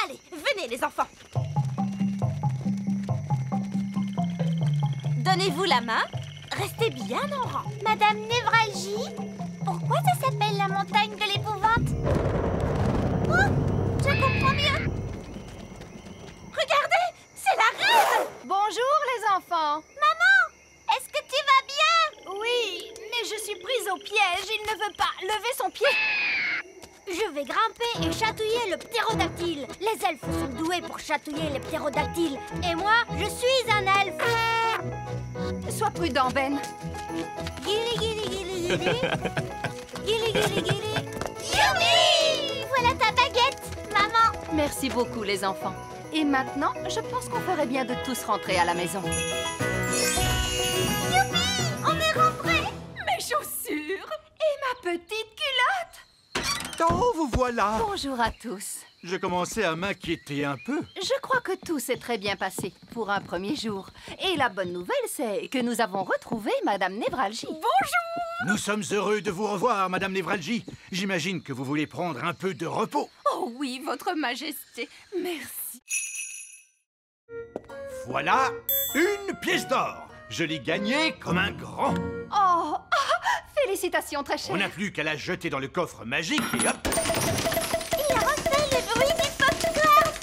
Allez, venez les enfants. Donnez-vous la main. Restez bien en rang. Madame Névralgie, pourquoi ça s'appelle la montagne de l'épouvante? Oh, je comprends mieux. Regardez, c'est la reine! Bonjour les enfants. Maman, est-ce que tu vas bien? Oui, mais je suis prise au piège. Il ne veut pas lever son pied. Je vais grimper et chatouiller le ptérodactyle. Les elfes sont doués pour chatouiller les ptérodactyles. Et moi, je suis un elfe. Sois prudent, Ben. Guili, guili, guili, guili. Guili, guili, guili. Youpi! Voilà ta baguette, maman. Merci beaucoup les enfants. Et maintenant, je pense qu'on ferait bien de tous rentrer à la maison. Youpi! On est rentrés! Mes chaussures et ma petite culotte. Oh, vous voilà! Bonjour à tous. Je commençais à m'inquiéter un peu. Je crois que tout s'est très bien passé pour un premier jour. Et la bonne nouvelle, c'est que nous avons retrouvé Madame Névralgie. Bonjour! Nous sommes heureux de vous revoir, Madame Névralgie. J'imagine que vous voulez prendre un peu de repos. Oh oui, votre majesté. Merci. Voilà une pièce d'or. Je l'ai gagnée comme un grand. Oh, félicitations, très cher. On n'a plus qu'à la jeter dans le coffre magique et hop. Il a refait le bruit du popcorn.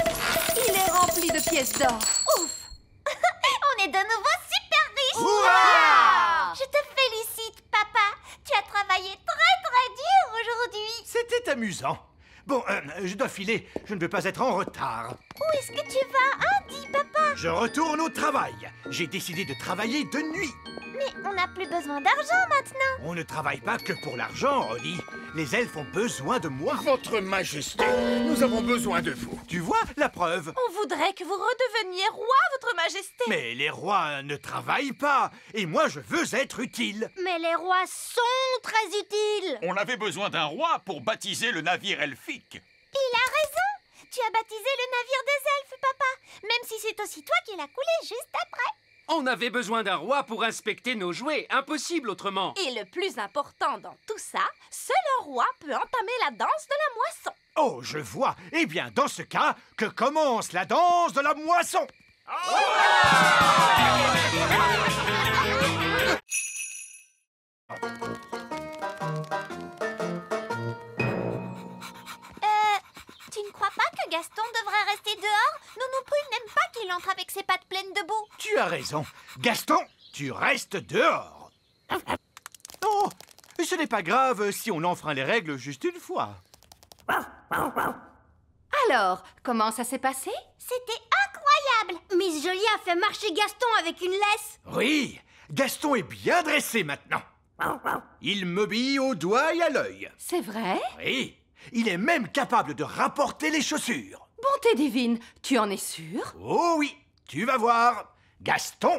Il est rempli de pièces d'or. Ouf! On est de nouveau super riches. Ouah! Je te félicite, papa. Tu as travaillé très dur aujourd'hui. C'était amusant. Bon, je dois filer. Je ne veux pas être en retard. Où est-ce que tu vas, hein, dis papa? Je retourne au travail. J'ai décidé de travailler de nuit. Mais on n'a plus besoin d'argent maintenant. On ne travaille pas que pour l'argent, Holly. Les elfes ont besoin de moi. Votre Majesté, nous avons besoin de vous. Tu vois, la preuve. On voudrait que vous redeveniez roi, votre majesté. Mais les rois ne travaillent pas. Et moi, je veux être utile. Mais les rois sont très utiles. On avait besoin d'un roi pour baptiser le navire elfique. Il a raison. Tu as baptisé le navire des elfes, papa. Même si c'est aussi toi qui l'as coulé juste après. On avait besoin d'un roi pour inspecter nos jouets. Impossible autrement. Et le plus important dans tout ça, seul un roi peut entamer la danse de la moisson. Oh, je vois. Eh bien, dans ce cas, que commence la danse de la moisson. Tu ne crois pas que Gaston devrait rester dehors? Nounou Prune n'aime pas qu'il entre avec ses pattes pleines de boue. Tu as raison. Gaston, tu restes dehors. Oh, Ce n'est pas grave si on enfreint les règles juste une fois. Alors, comment ça s'est passé? C'était incroyable! Miss Jolie a fait marcher Gaston avec une laisse. Oui, Gaston est bien dressé maintenant. Il m'obéit au doigt et à l'œil. C'est vrai? Oui, il est même capable de rapporter les chaussures. Bonté divine, tu en es sûr? Oh oui, tu vas voir. Gaston,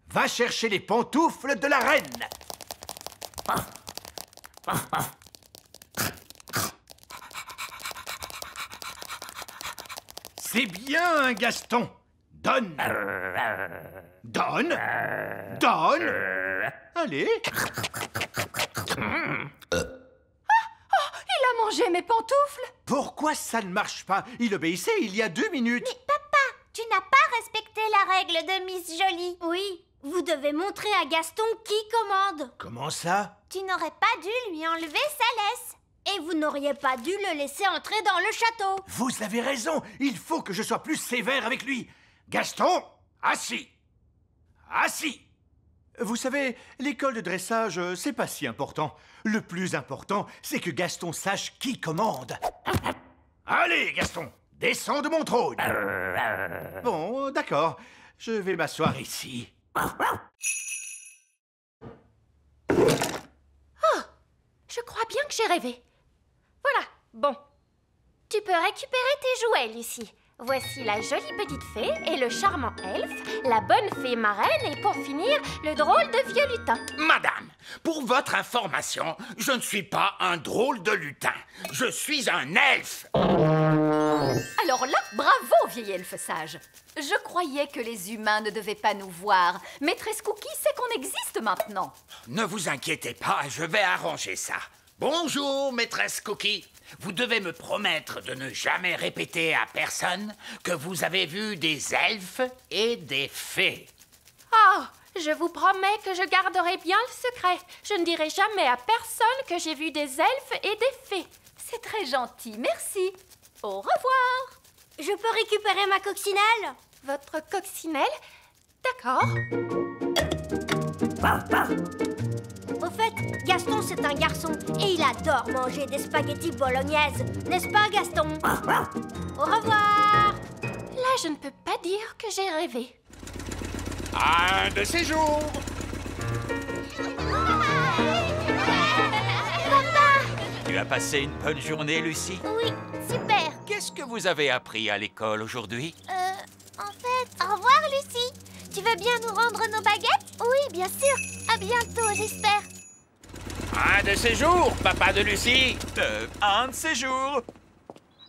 va chercher les pantoufles de la reine. C'est bien, Gaston. Donne. Donne. Donne. Allez. Il a mangé mes pantoufles. Pourquoi ça ne marche pas? Il obéissait il y a 2 minutes. Mais papa, tu n'as pas respecté la règle de Miss Jolie. Oui, vous devez montrer à Gaston qui commande. Comment ça? Tu n'aurais pas dû lui enlever sa laisse. Et vous n'auriez pas dû le laisser entrer dans le château. Vous avez raison. Il faut que je sois plus sévère avec lui. Gaston, assis. Assis. Vous savez, l'école de dressage, c'est pas si important. Le plus important, c'est que Gaston sache qui commande. Allez, Gaston, descends de mon trône. Bon, d'accord. Je vais m'asseoir ici. Oh, je crois bien que j'ai rêvé. Voilà, bon. Tu peux récupérer tes jouets, Lucie. Voici la jolie petite fée et le charmant elfe, la bonne fée marraine et pour finir, le drôle de vieux lutin. Madame, pour votre information, je ne suis pas un drôle de lutin. Je suis un elfe. Alors là, bravo, vieil elfe sage. Je croyais que les humains ne devaient pas nous voir. Maîtresse Cookie sait qu'on existe maintenant. Ne vous inquiétez pas, je vais arranger ça. Bonjour, maîtresse Cookie. Vous devez me promettre de ne jamais répéter à personne que vous avez vu des elfes et des fées. Oh, je vous promets que je garderai bien le secret. Je ne dirai jamais à personne que j'ai vu des elfes et des fées. C'est très gentil, merci. Au revoir. Je peux récupérer ma coccinelle? Votre coccinelle? D'accord. Au fait, Gaston, c'est un garçon et il adore manger des spaghettis bolognaises. N'est-ce pas, Gaston? Au revoir. Là, je ne peux pas dire que j'ai rêvé. Un de ces jours. Papa! Tu as passé une bonne journée, Lucie? Oui, super. Qu'est-ce que vous avez appris à l'école aujourd'hui? En fait, au revoir, Lucie. Tu veux bien nous rendre nos baguettes? Oui, bien sûr. À bientôt, j'espère. Un de ces jours, papa de Lucie. Un de ces jours.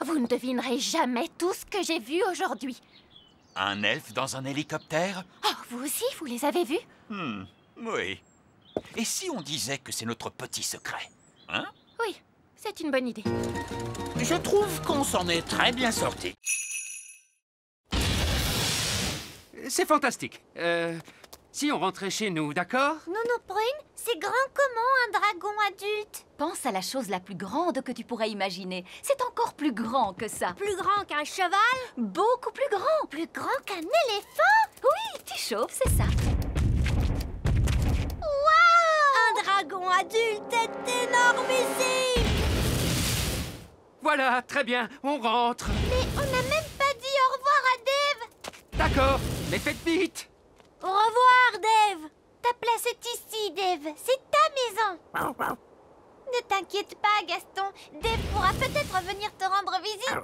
Vous ne devinerez jamais tout ce que j'ai vu aujourd'hui. Un elfe dans un hélicoptère? Oh, vous aussi, vous les avez vus? Oui. Et si on disait que c'est notre petit secret? Hein? Oui, c'est une bonne idée. Je trouve qu'on s'en est très bien sorti. C'est fantastique. Si on rentrait chez nous, d'accord? Nounou Prune, c'est grand comment un dragon adulte? Pense à la chose la plus grande que tu pourrais imaginer. C'est encore plus grand que ça. Plus grand qu'un cheval? Beaucoup plus grand. Plus grand qu'un éléphant? Oui, tu chauffes, c'est ça. Waouh! Un dragon adulte est énormissime! Voilà, très bien, on rentre. Mais on n'a même pas dit au revoir à Dave! D'accord, mais faites vite. Au revoir, Dave! Ta place est ici, Dave. C'est ta maison. Ne t'inquiète pas, Gaston. Dave pourra peut-être venir te rendre visite.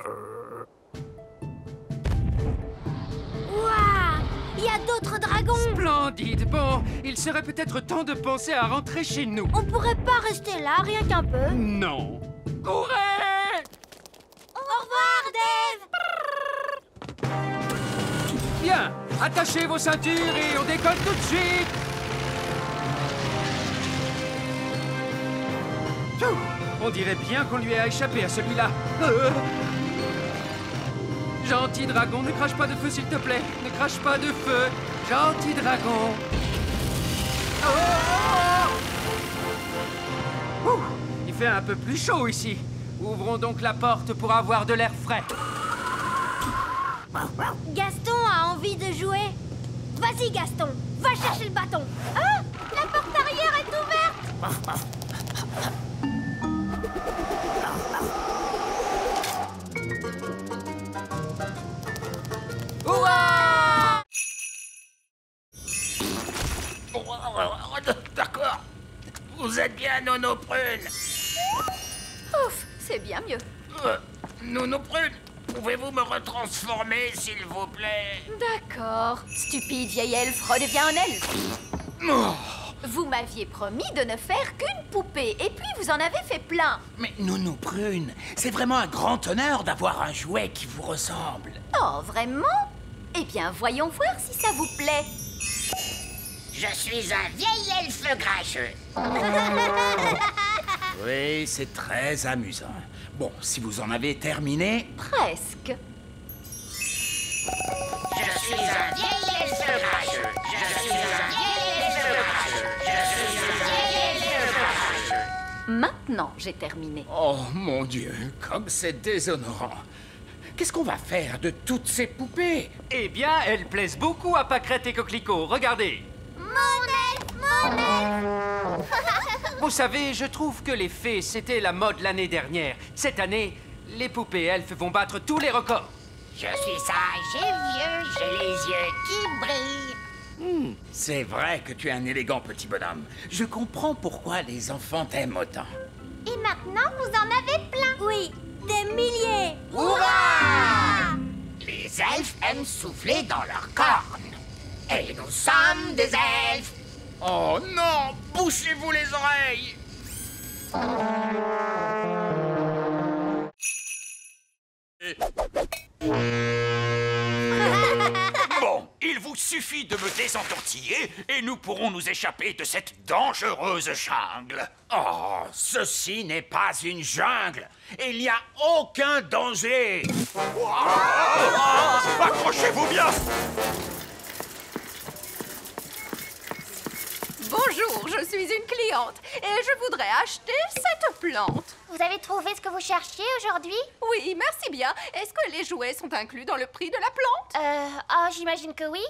Waouh! Il y a d'autres dragons! Splendide. Bon, il serait peut-être temps de penser à rentrer chez nous. On pourrait pas rester là, rien qu'un peu? Non. Courez! Au revoir, Dave! Bien, attachez vos ceintures et on décolle tout de suite. Pfiou, on dirait bien qu'on lui a échappé à celui-là. Gentil dragon, ne crache pas de feu s'il te plaît. Ne crache pas de feu. Gentil dragon. Ouh, il fait un peu plus chaud ici. Ouvrons donc la porte pour avoir de l'air frais. Gaston a envie de jouer. Vas-y, Gaston, va chercher le bâton. Ah, la porte arrière est ouverte. D'accord. Vous êtes bien, Nono Prune. Ouf, c'est bien mieux. Nono Prune, pouvez-vous me retransformer, s'il vous plaît? D'accord. Stupide vieille elfe, redeviens un elfe. Oh. Vous m'aviez promis de ne faire qu'une poupée, et puis vous en avez fait plein. Mais Nono Prune, c'est vraiment un grand honneur d'avoir un jouet qui vous ressemble. Oh, vraiment? Eh bien, voyons voir si ça vous plaît. Je suis un vieil elfe grincheux. Oui, c'est très amusant. Bon, si vous en avez terminé... Presque. Je suis un vieil elfe grincheux. Je suis un vieil elfe grincheux. Je suis un vieil elfe grincheux. Maintenant, j'ai terminé. Oh, mon Dieu, comme c'est déshonorant. Qu'est-ce qu'on va faire de toutes ces poupées? Eh bien, elles plaisent beaucoup à Pâquerette et Coquelicot. Regardez. Mon elfe. Vous savez, je trouve que les fées, c'était la mode l'année dernière. Cette année, les poupées elfes vont battre tous les records. Je suis sage et vieux, j'ai les yeux qui brillent. C'est vrai que tu es un élégant petit bonhomme. Je comprends pourquoi les enfants t'aiment autant. Et maintenant, vous en avez plein. Oui, des milliers. Hurrah! Les elfes aiment souffler dans leurs cornes. Et nous sommes des elfes. Oh non! Bouchez-vous les oreilles! Bon, il vous suffit de me désentortiller et nous pourrons nous échapper de cette dangereuse jungle. Oh, ceci n'est pas une jungle. Il n'y a aucun danger. Accrochez-vous bien! Bonjour, je suis une cliente et je voudrais acheter cette plante. Vous avez trouvé ce que vous cherchiez aujourd'hui? Oui, merci bien. Est-ce que les jouets sont inclus dans le prix de la plante? J'imagine que oui.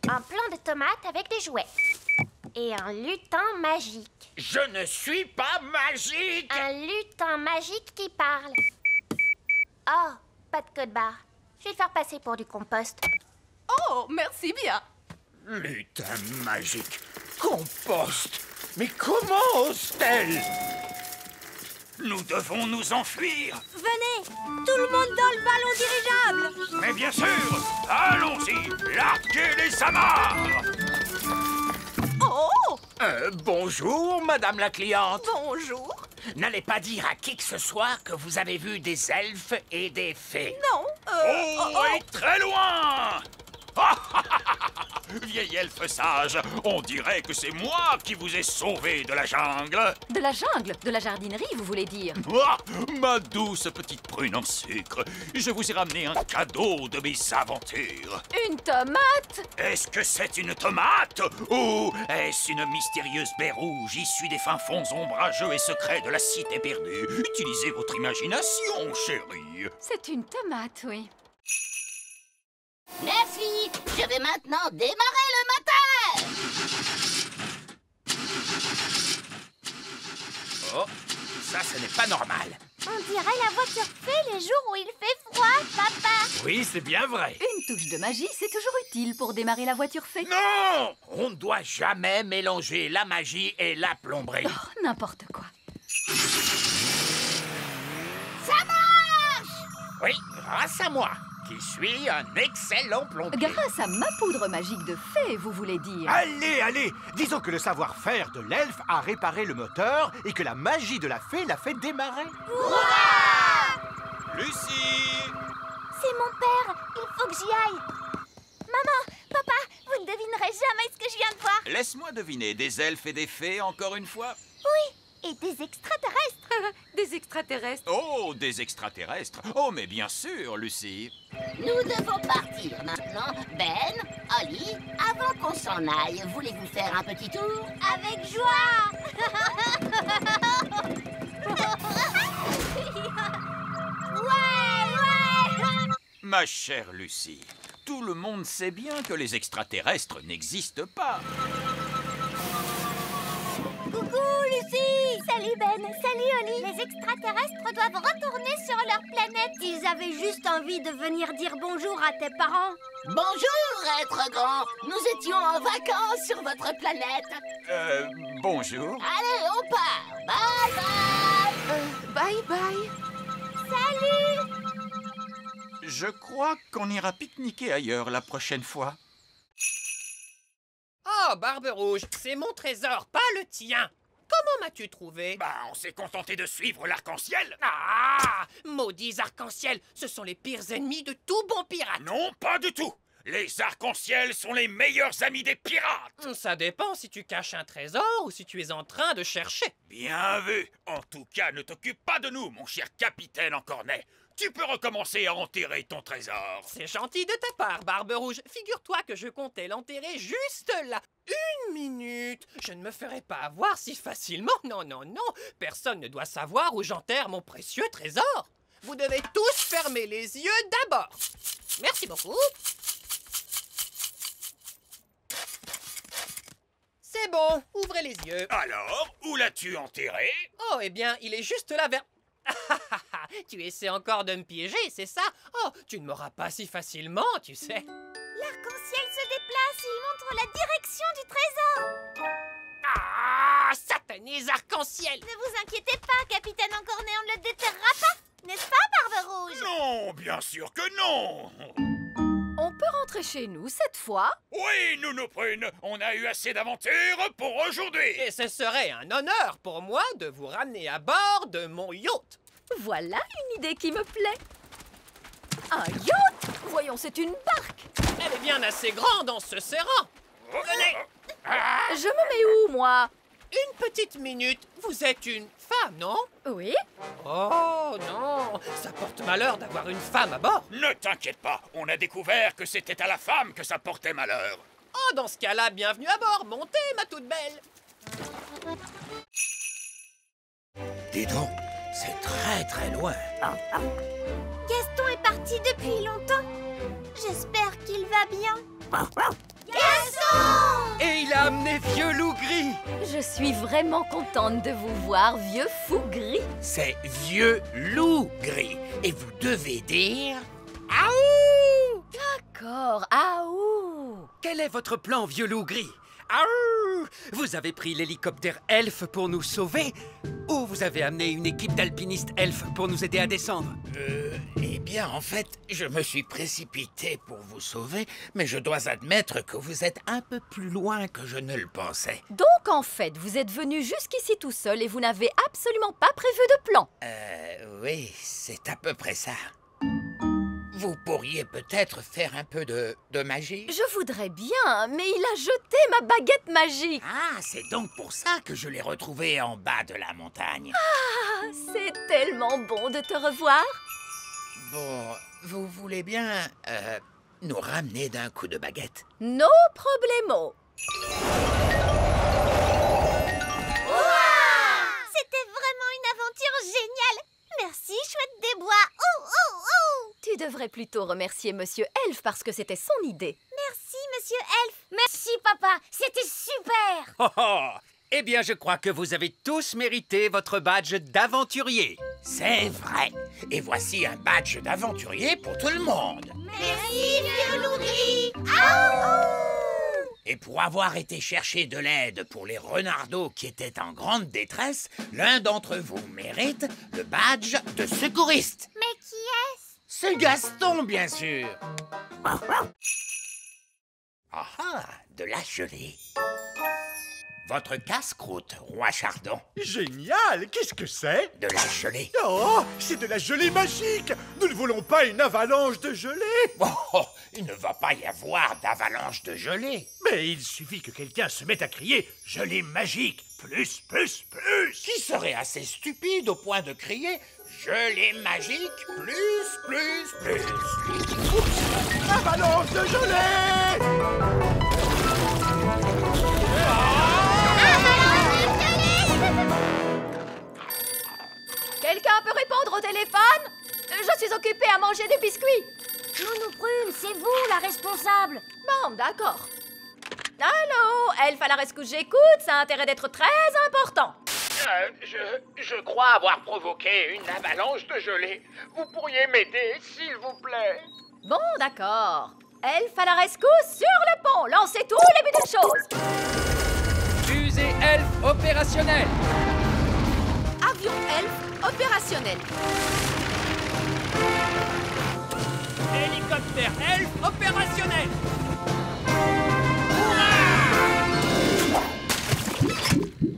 Un plant de tomates avec des jouets. Et un lutin magique. Je ne suis pas magique. Un lutin magique qui parle. Oh, pas de code barre. Je vais le faire passer pour du compost. Oh, merci bien. Lutin magique. Compost. Mais comment ose-t-elle? Nous devons nous enfuir. Venez, tout le monde dans le ballon dirigeable. Mais bien sûr, allons-y, larguez les amarres. Oh! Bonjour, madame la cliente. Bonjour. N'allez pas dire à qui que ce soit que vous avez vu des elfes et des fées. Non, et très loin. Vieil elfe sage, on dirait que c'est moi qui vous ai sauvé de la jungle. De la jungle? De la jardinerie, vous voulez dire? Ma douce petite prune en sucre, je vous ai ramené un cadeau de mes aventures. Une tomate? Est-ce que c'est une tomate? Ou est-ce une mystérieuse baie rouge issue des fins fonds ombrageux et secrets de la cité perdue? Utilisez votre imagination, chérie. C'est une tomate, oui. Merci. Je vais maintenant démarrer le moteur. Oh, ça, ce n'est pas normal. On dirait la voiture fée les jours où il fait froid, papa. Oui, c'est bien vrai. Une touche de magie, c'est toujours utile pour démarrer la voiture fée. Non! On ne doit jamais mélanger la magie et la plomberie. Oh, n'importe quoi. Ça marche! Oui, grâce à moi, qui suis un excellent plombier. Grâce à ma poudre magique de fée, vous voulez dire? Allez, allez! Disons que le savoir-faire de l'elfe a réparé le moteur et que la magie de la fée l'a fait démarrer. Lucie! C'est mon père, il faut que j'y aille. Maman, papa, vous ne devinerez jamais ce que je viens de voir. Laisse-moi deviner, des elfes et des fées encore une fois? Oui, et des extraterrestres. Des extraterrestres? Oh, des extraterrestres! Oh, mais bien sûr, Lucie! Nous devons partir maintenant. Ben, Ollie, avant qu'on s'en aille, voulez-vous faire un petit tour? Avec joie. Ouais. Ma chère Lucie, tout le monde sait bien que les extraterrestres n'existent pas. Coucou, Lucie! Salut, Ben! Salut, Oli! Les extraterrestres doivent retourner sur leur planète. Ils avaient juste envie de venir dire bonjour à tes parents. Bonjour, être grand. Nous étions en vacances sur votre planète. Bonjour. Allez, on part. Bye bye. Bye bye. Salut! Je crois qu'on ira pique-niquer ailleurs la prochaine fois. Oh, Barbe Rouge, c'est mon trésor, pas le tien. Comment m'as-tu trouvé? Bah, on s'est contenté de suivre l'arc-en-ciel. Ah! Maudits arcs-en-ciel, ce sont les pires ennemis de tout bon pirate. Non, pas du tout. Les arcs-en-ciel sont les meilleurs amis des pirates. Ça dépend si tu caches un trésor ou si tu es en train de chercher. Bien vu. En tout cas, ne t'occupe pas de nous, mon cher capitaine en cornet. Tu peux recommencer à enterrer ton trésor. C'est gentil de ta part, Barbe Rouge. Figure-toi que je comptais l'enterrer juste là. 1 minute. Je ne me ferai pas avoir si facilement. Non, non, non. Personne ne doit savoir où j'enterre mon précieux trésor. Vous devez tous fermer les yeux d'abord. Merci beaucoup. C'est bon, ouvrez les yeux. Alors, où l'as-tu enterré? Oh, eh bien, il est juste là vers... Tu essaies encore de me piéger, c'est ça? Oh, tu ne m'auras pas si facilement, tu sais. L'arc-en-ciel se déplace et il montre la direction du trésor. Ah, satanés arc-en-ciel! Ne vous inquiétez pas, capitaine Encornet, on ne le déterrera pas. N'est-ce pas, Barbe Rouge? Non, bien sûr que non. On peut rentrer chez nous cette fois? Oui, Nounou Prune, on a eu assez d'aventures pour aujourd'hui. Et ce serait un honneur pour moi de vous ramener à bord de mon yacht. Voilà une idée qui me plaît. Un yacht? Voyons, c'est une barque. Elle est bien assez grande en se serrant. Venez. Je me mets où, moi? Une petite minute. Vous êtes une femme, non? Oui. Oh non, ça porte malheur d'avoir une femme à bord. Ne t'inquiète pas, on a découvert que c'était à la femme que ça portait malheur. Oh, dans ce cas-là, bienvenue à bord. Montez, ma toute belle. Dis donc, c'est très très loin. Gaston est parti depuis longtemps. J'espère qu'il va bien. Gaston! Et il a amené Vieux Loup Gris. Je suis vraiment contente de vous voir, vieux fou gris. C'est Vieux Loup Gris. Et vous devez dire... Aouh! D'accord, aouh! Quel est votre plan, Vieux Loup Gris? Aouh! Vous avez pris l'hélicoptère elfe pour nous sauver? Ou vous avez amené une équipe d'alpinistes elfes pour nous aider à descendre? Eh bien, en fait, je me suis précipité pour vous sauver, mais je dois admettre que vous êtes un peu plus loin que je ne le pensais. Donc, en fait, vous êtes venu jusqu'ici tout seul et vous n'avez absolument pas prévu de plan. Oui, c'est à peu près ça. Vous pourriez peut-être faire un peu de magie? Je voudrais bien, mais il a jeté ma baguette magique. Ah, c'est donc pour ça que je l'ai retrouvée en bas de la montagne. Ah, c'est tellement bon de te revoir. Bon, vous voulez bien nous ramener d'un coup de baguette? No problemo. C'était vraiment une aventure géniale. Merci, chouette des bois. Oh, oh, oh! Tu devrais plutôt remercier Monsieur Elf parce que c'était son idée. Merci, Monsieur Elf. Merci, papa. C'était super. Oh oh! Eh bien, je crois que vous avez tous mérité votre badge d'aventurier. C'est vrai. Et voici un badge d'aventurier pour tout le monde. Merci, Vieux Loup Gris. Et pour avoir été chercher de l'aide pour les renardeaux qui étaient en grande détresse, l'un d'entre vous mérite le badge de secouriste. Mais qui est-ce? C'est Gaston, bien sûr. Ah ah, de la gelée. Votre casse-croûte, Roi Chardon. Génial! Qu'est-ce que c'est? De la gelée. Oh, c'est de la gelée magique! Nous ne voulons pas une avalanche de gelée! Oh, il ne va pas y avoir d'avalanche de gelée. Mais il suffit que quelqu'un se mette à crier « gelée magique ! Plus, plus, plus !» Qui serait assez stupide au point de crier « gelée magique, plus, plus, plus !» Oups! Avalanche de gelée! Quelqu'un peut répondre au téléphone? Je suis occupée à manger des biscuits. Nounou Prune, c'est vous la responsable. Bon, d'accord. Allô, Elfe à la rescousse, j'écoute, ça a intérêt d'être très important. Je crois avoir provoqué une avalanche de gelée. Vous pourriez m'aider, s'il vous plaît? Bon, d'accord. Elfe à la rescousse, sur le pont, lancez tous les bidons de choses. Fusée Elfe opérationnelle. Avion Elfe opérationnel. Hélicoptère Elfe opérationnel.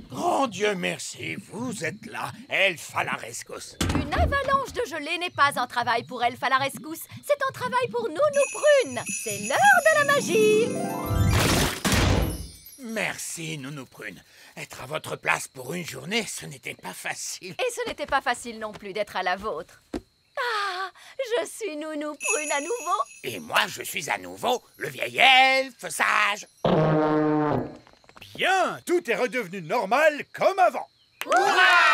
Grand Dieu merci, vous êtes là, Elfe à la rescousse. Une avalanche de gelée n'est pas un travail pour Elfe à la rescousse, c'est un travail pour Nounou Prune. C'est l'heure de la magie. Merci, Nounou Prune. Être à votre place pour une journée, ce n'était pas facile. Et ce n'était pas facile non plus d'être à la vôtre. Ah, je suis Nounou Prune à nouveau. Et moi, je suis à nouveau le vieil elfe sage. Bien, tout est redevenu normal comme avant. Hurrah!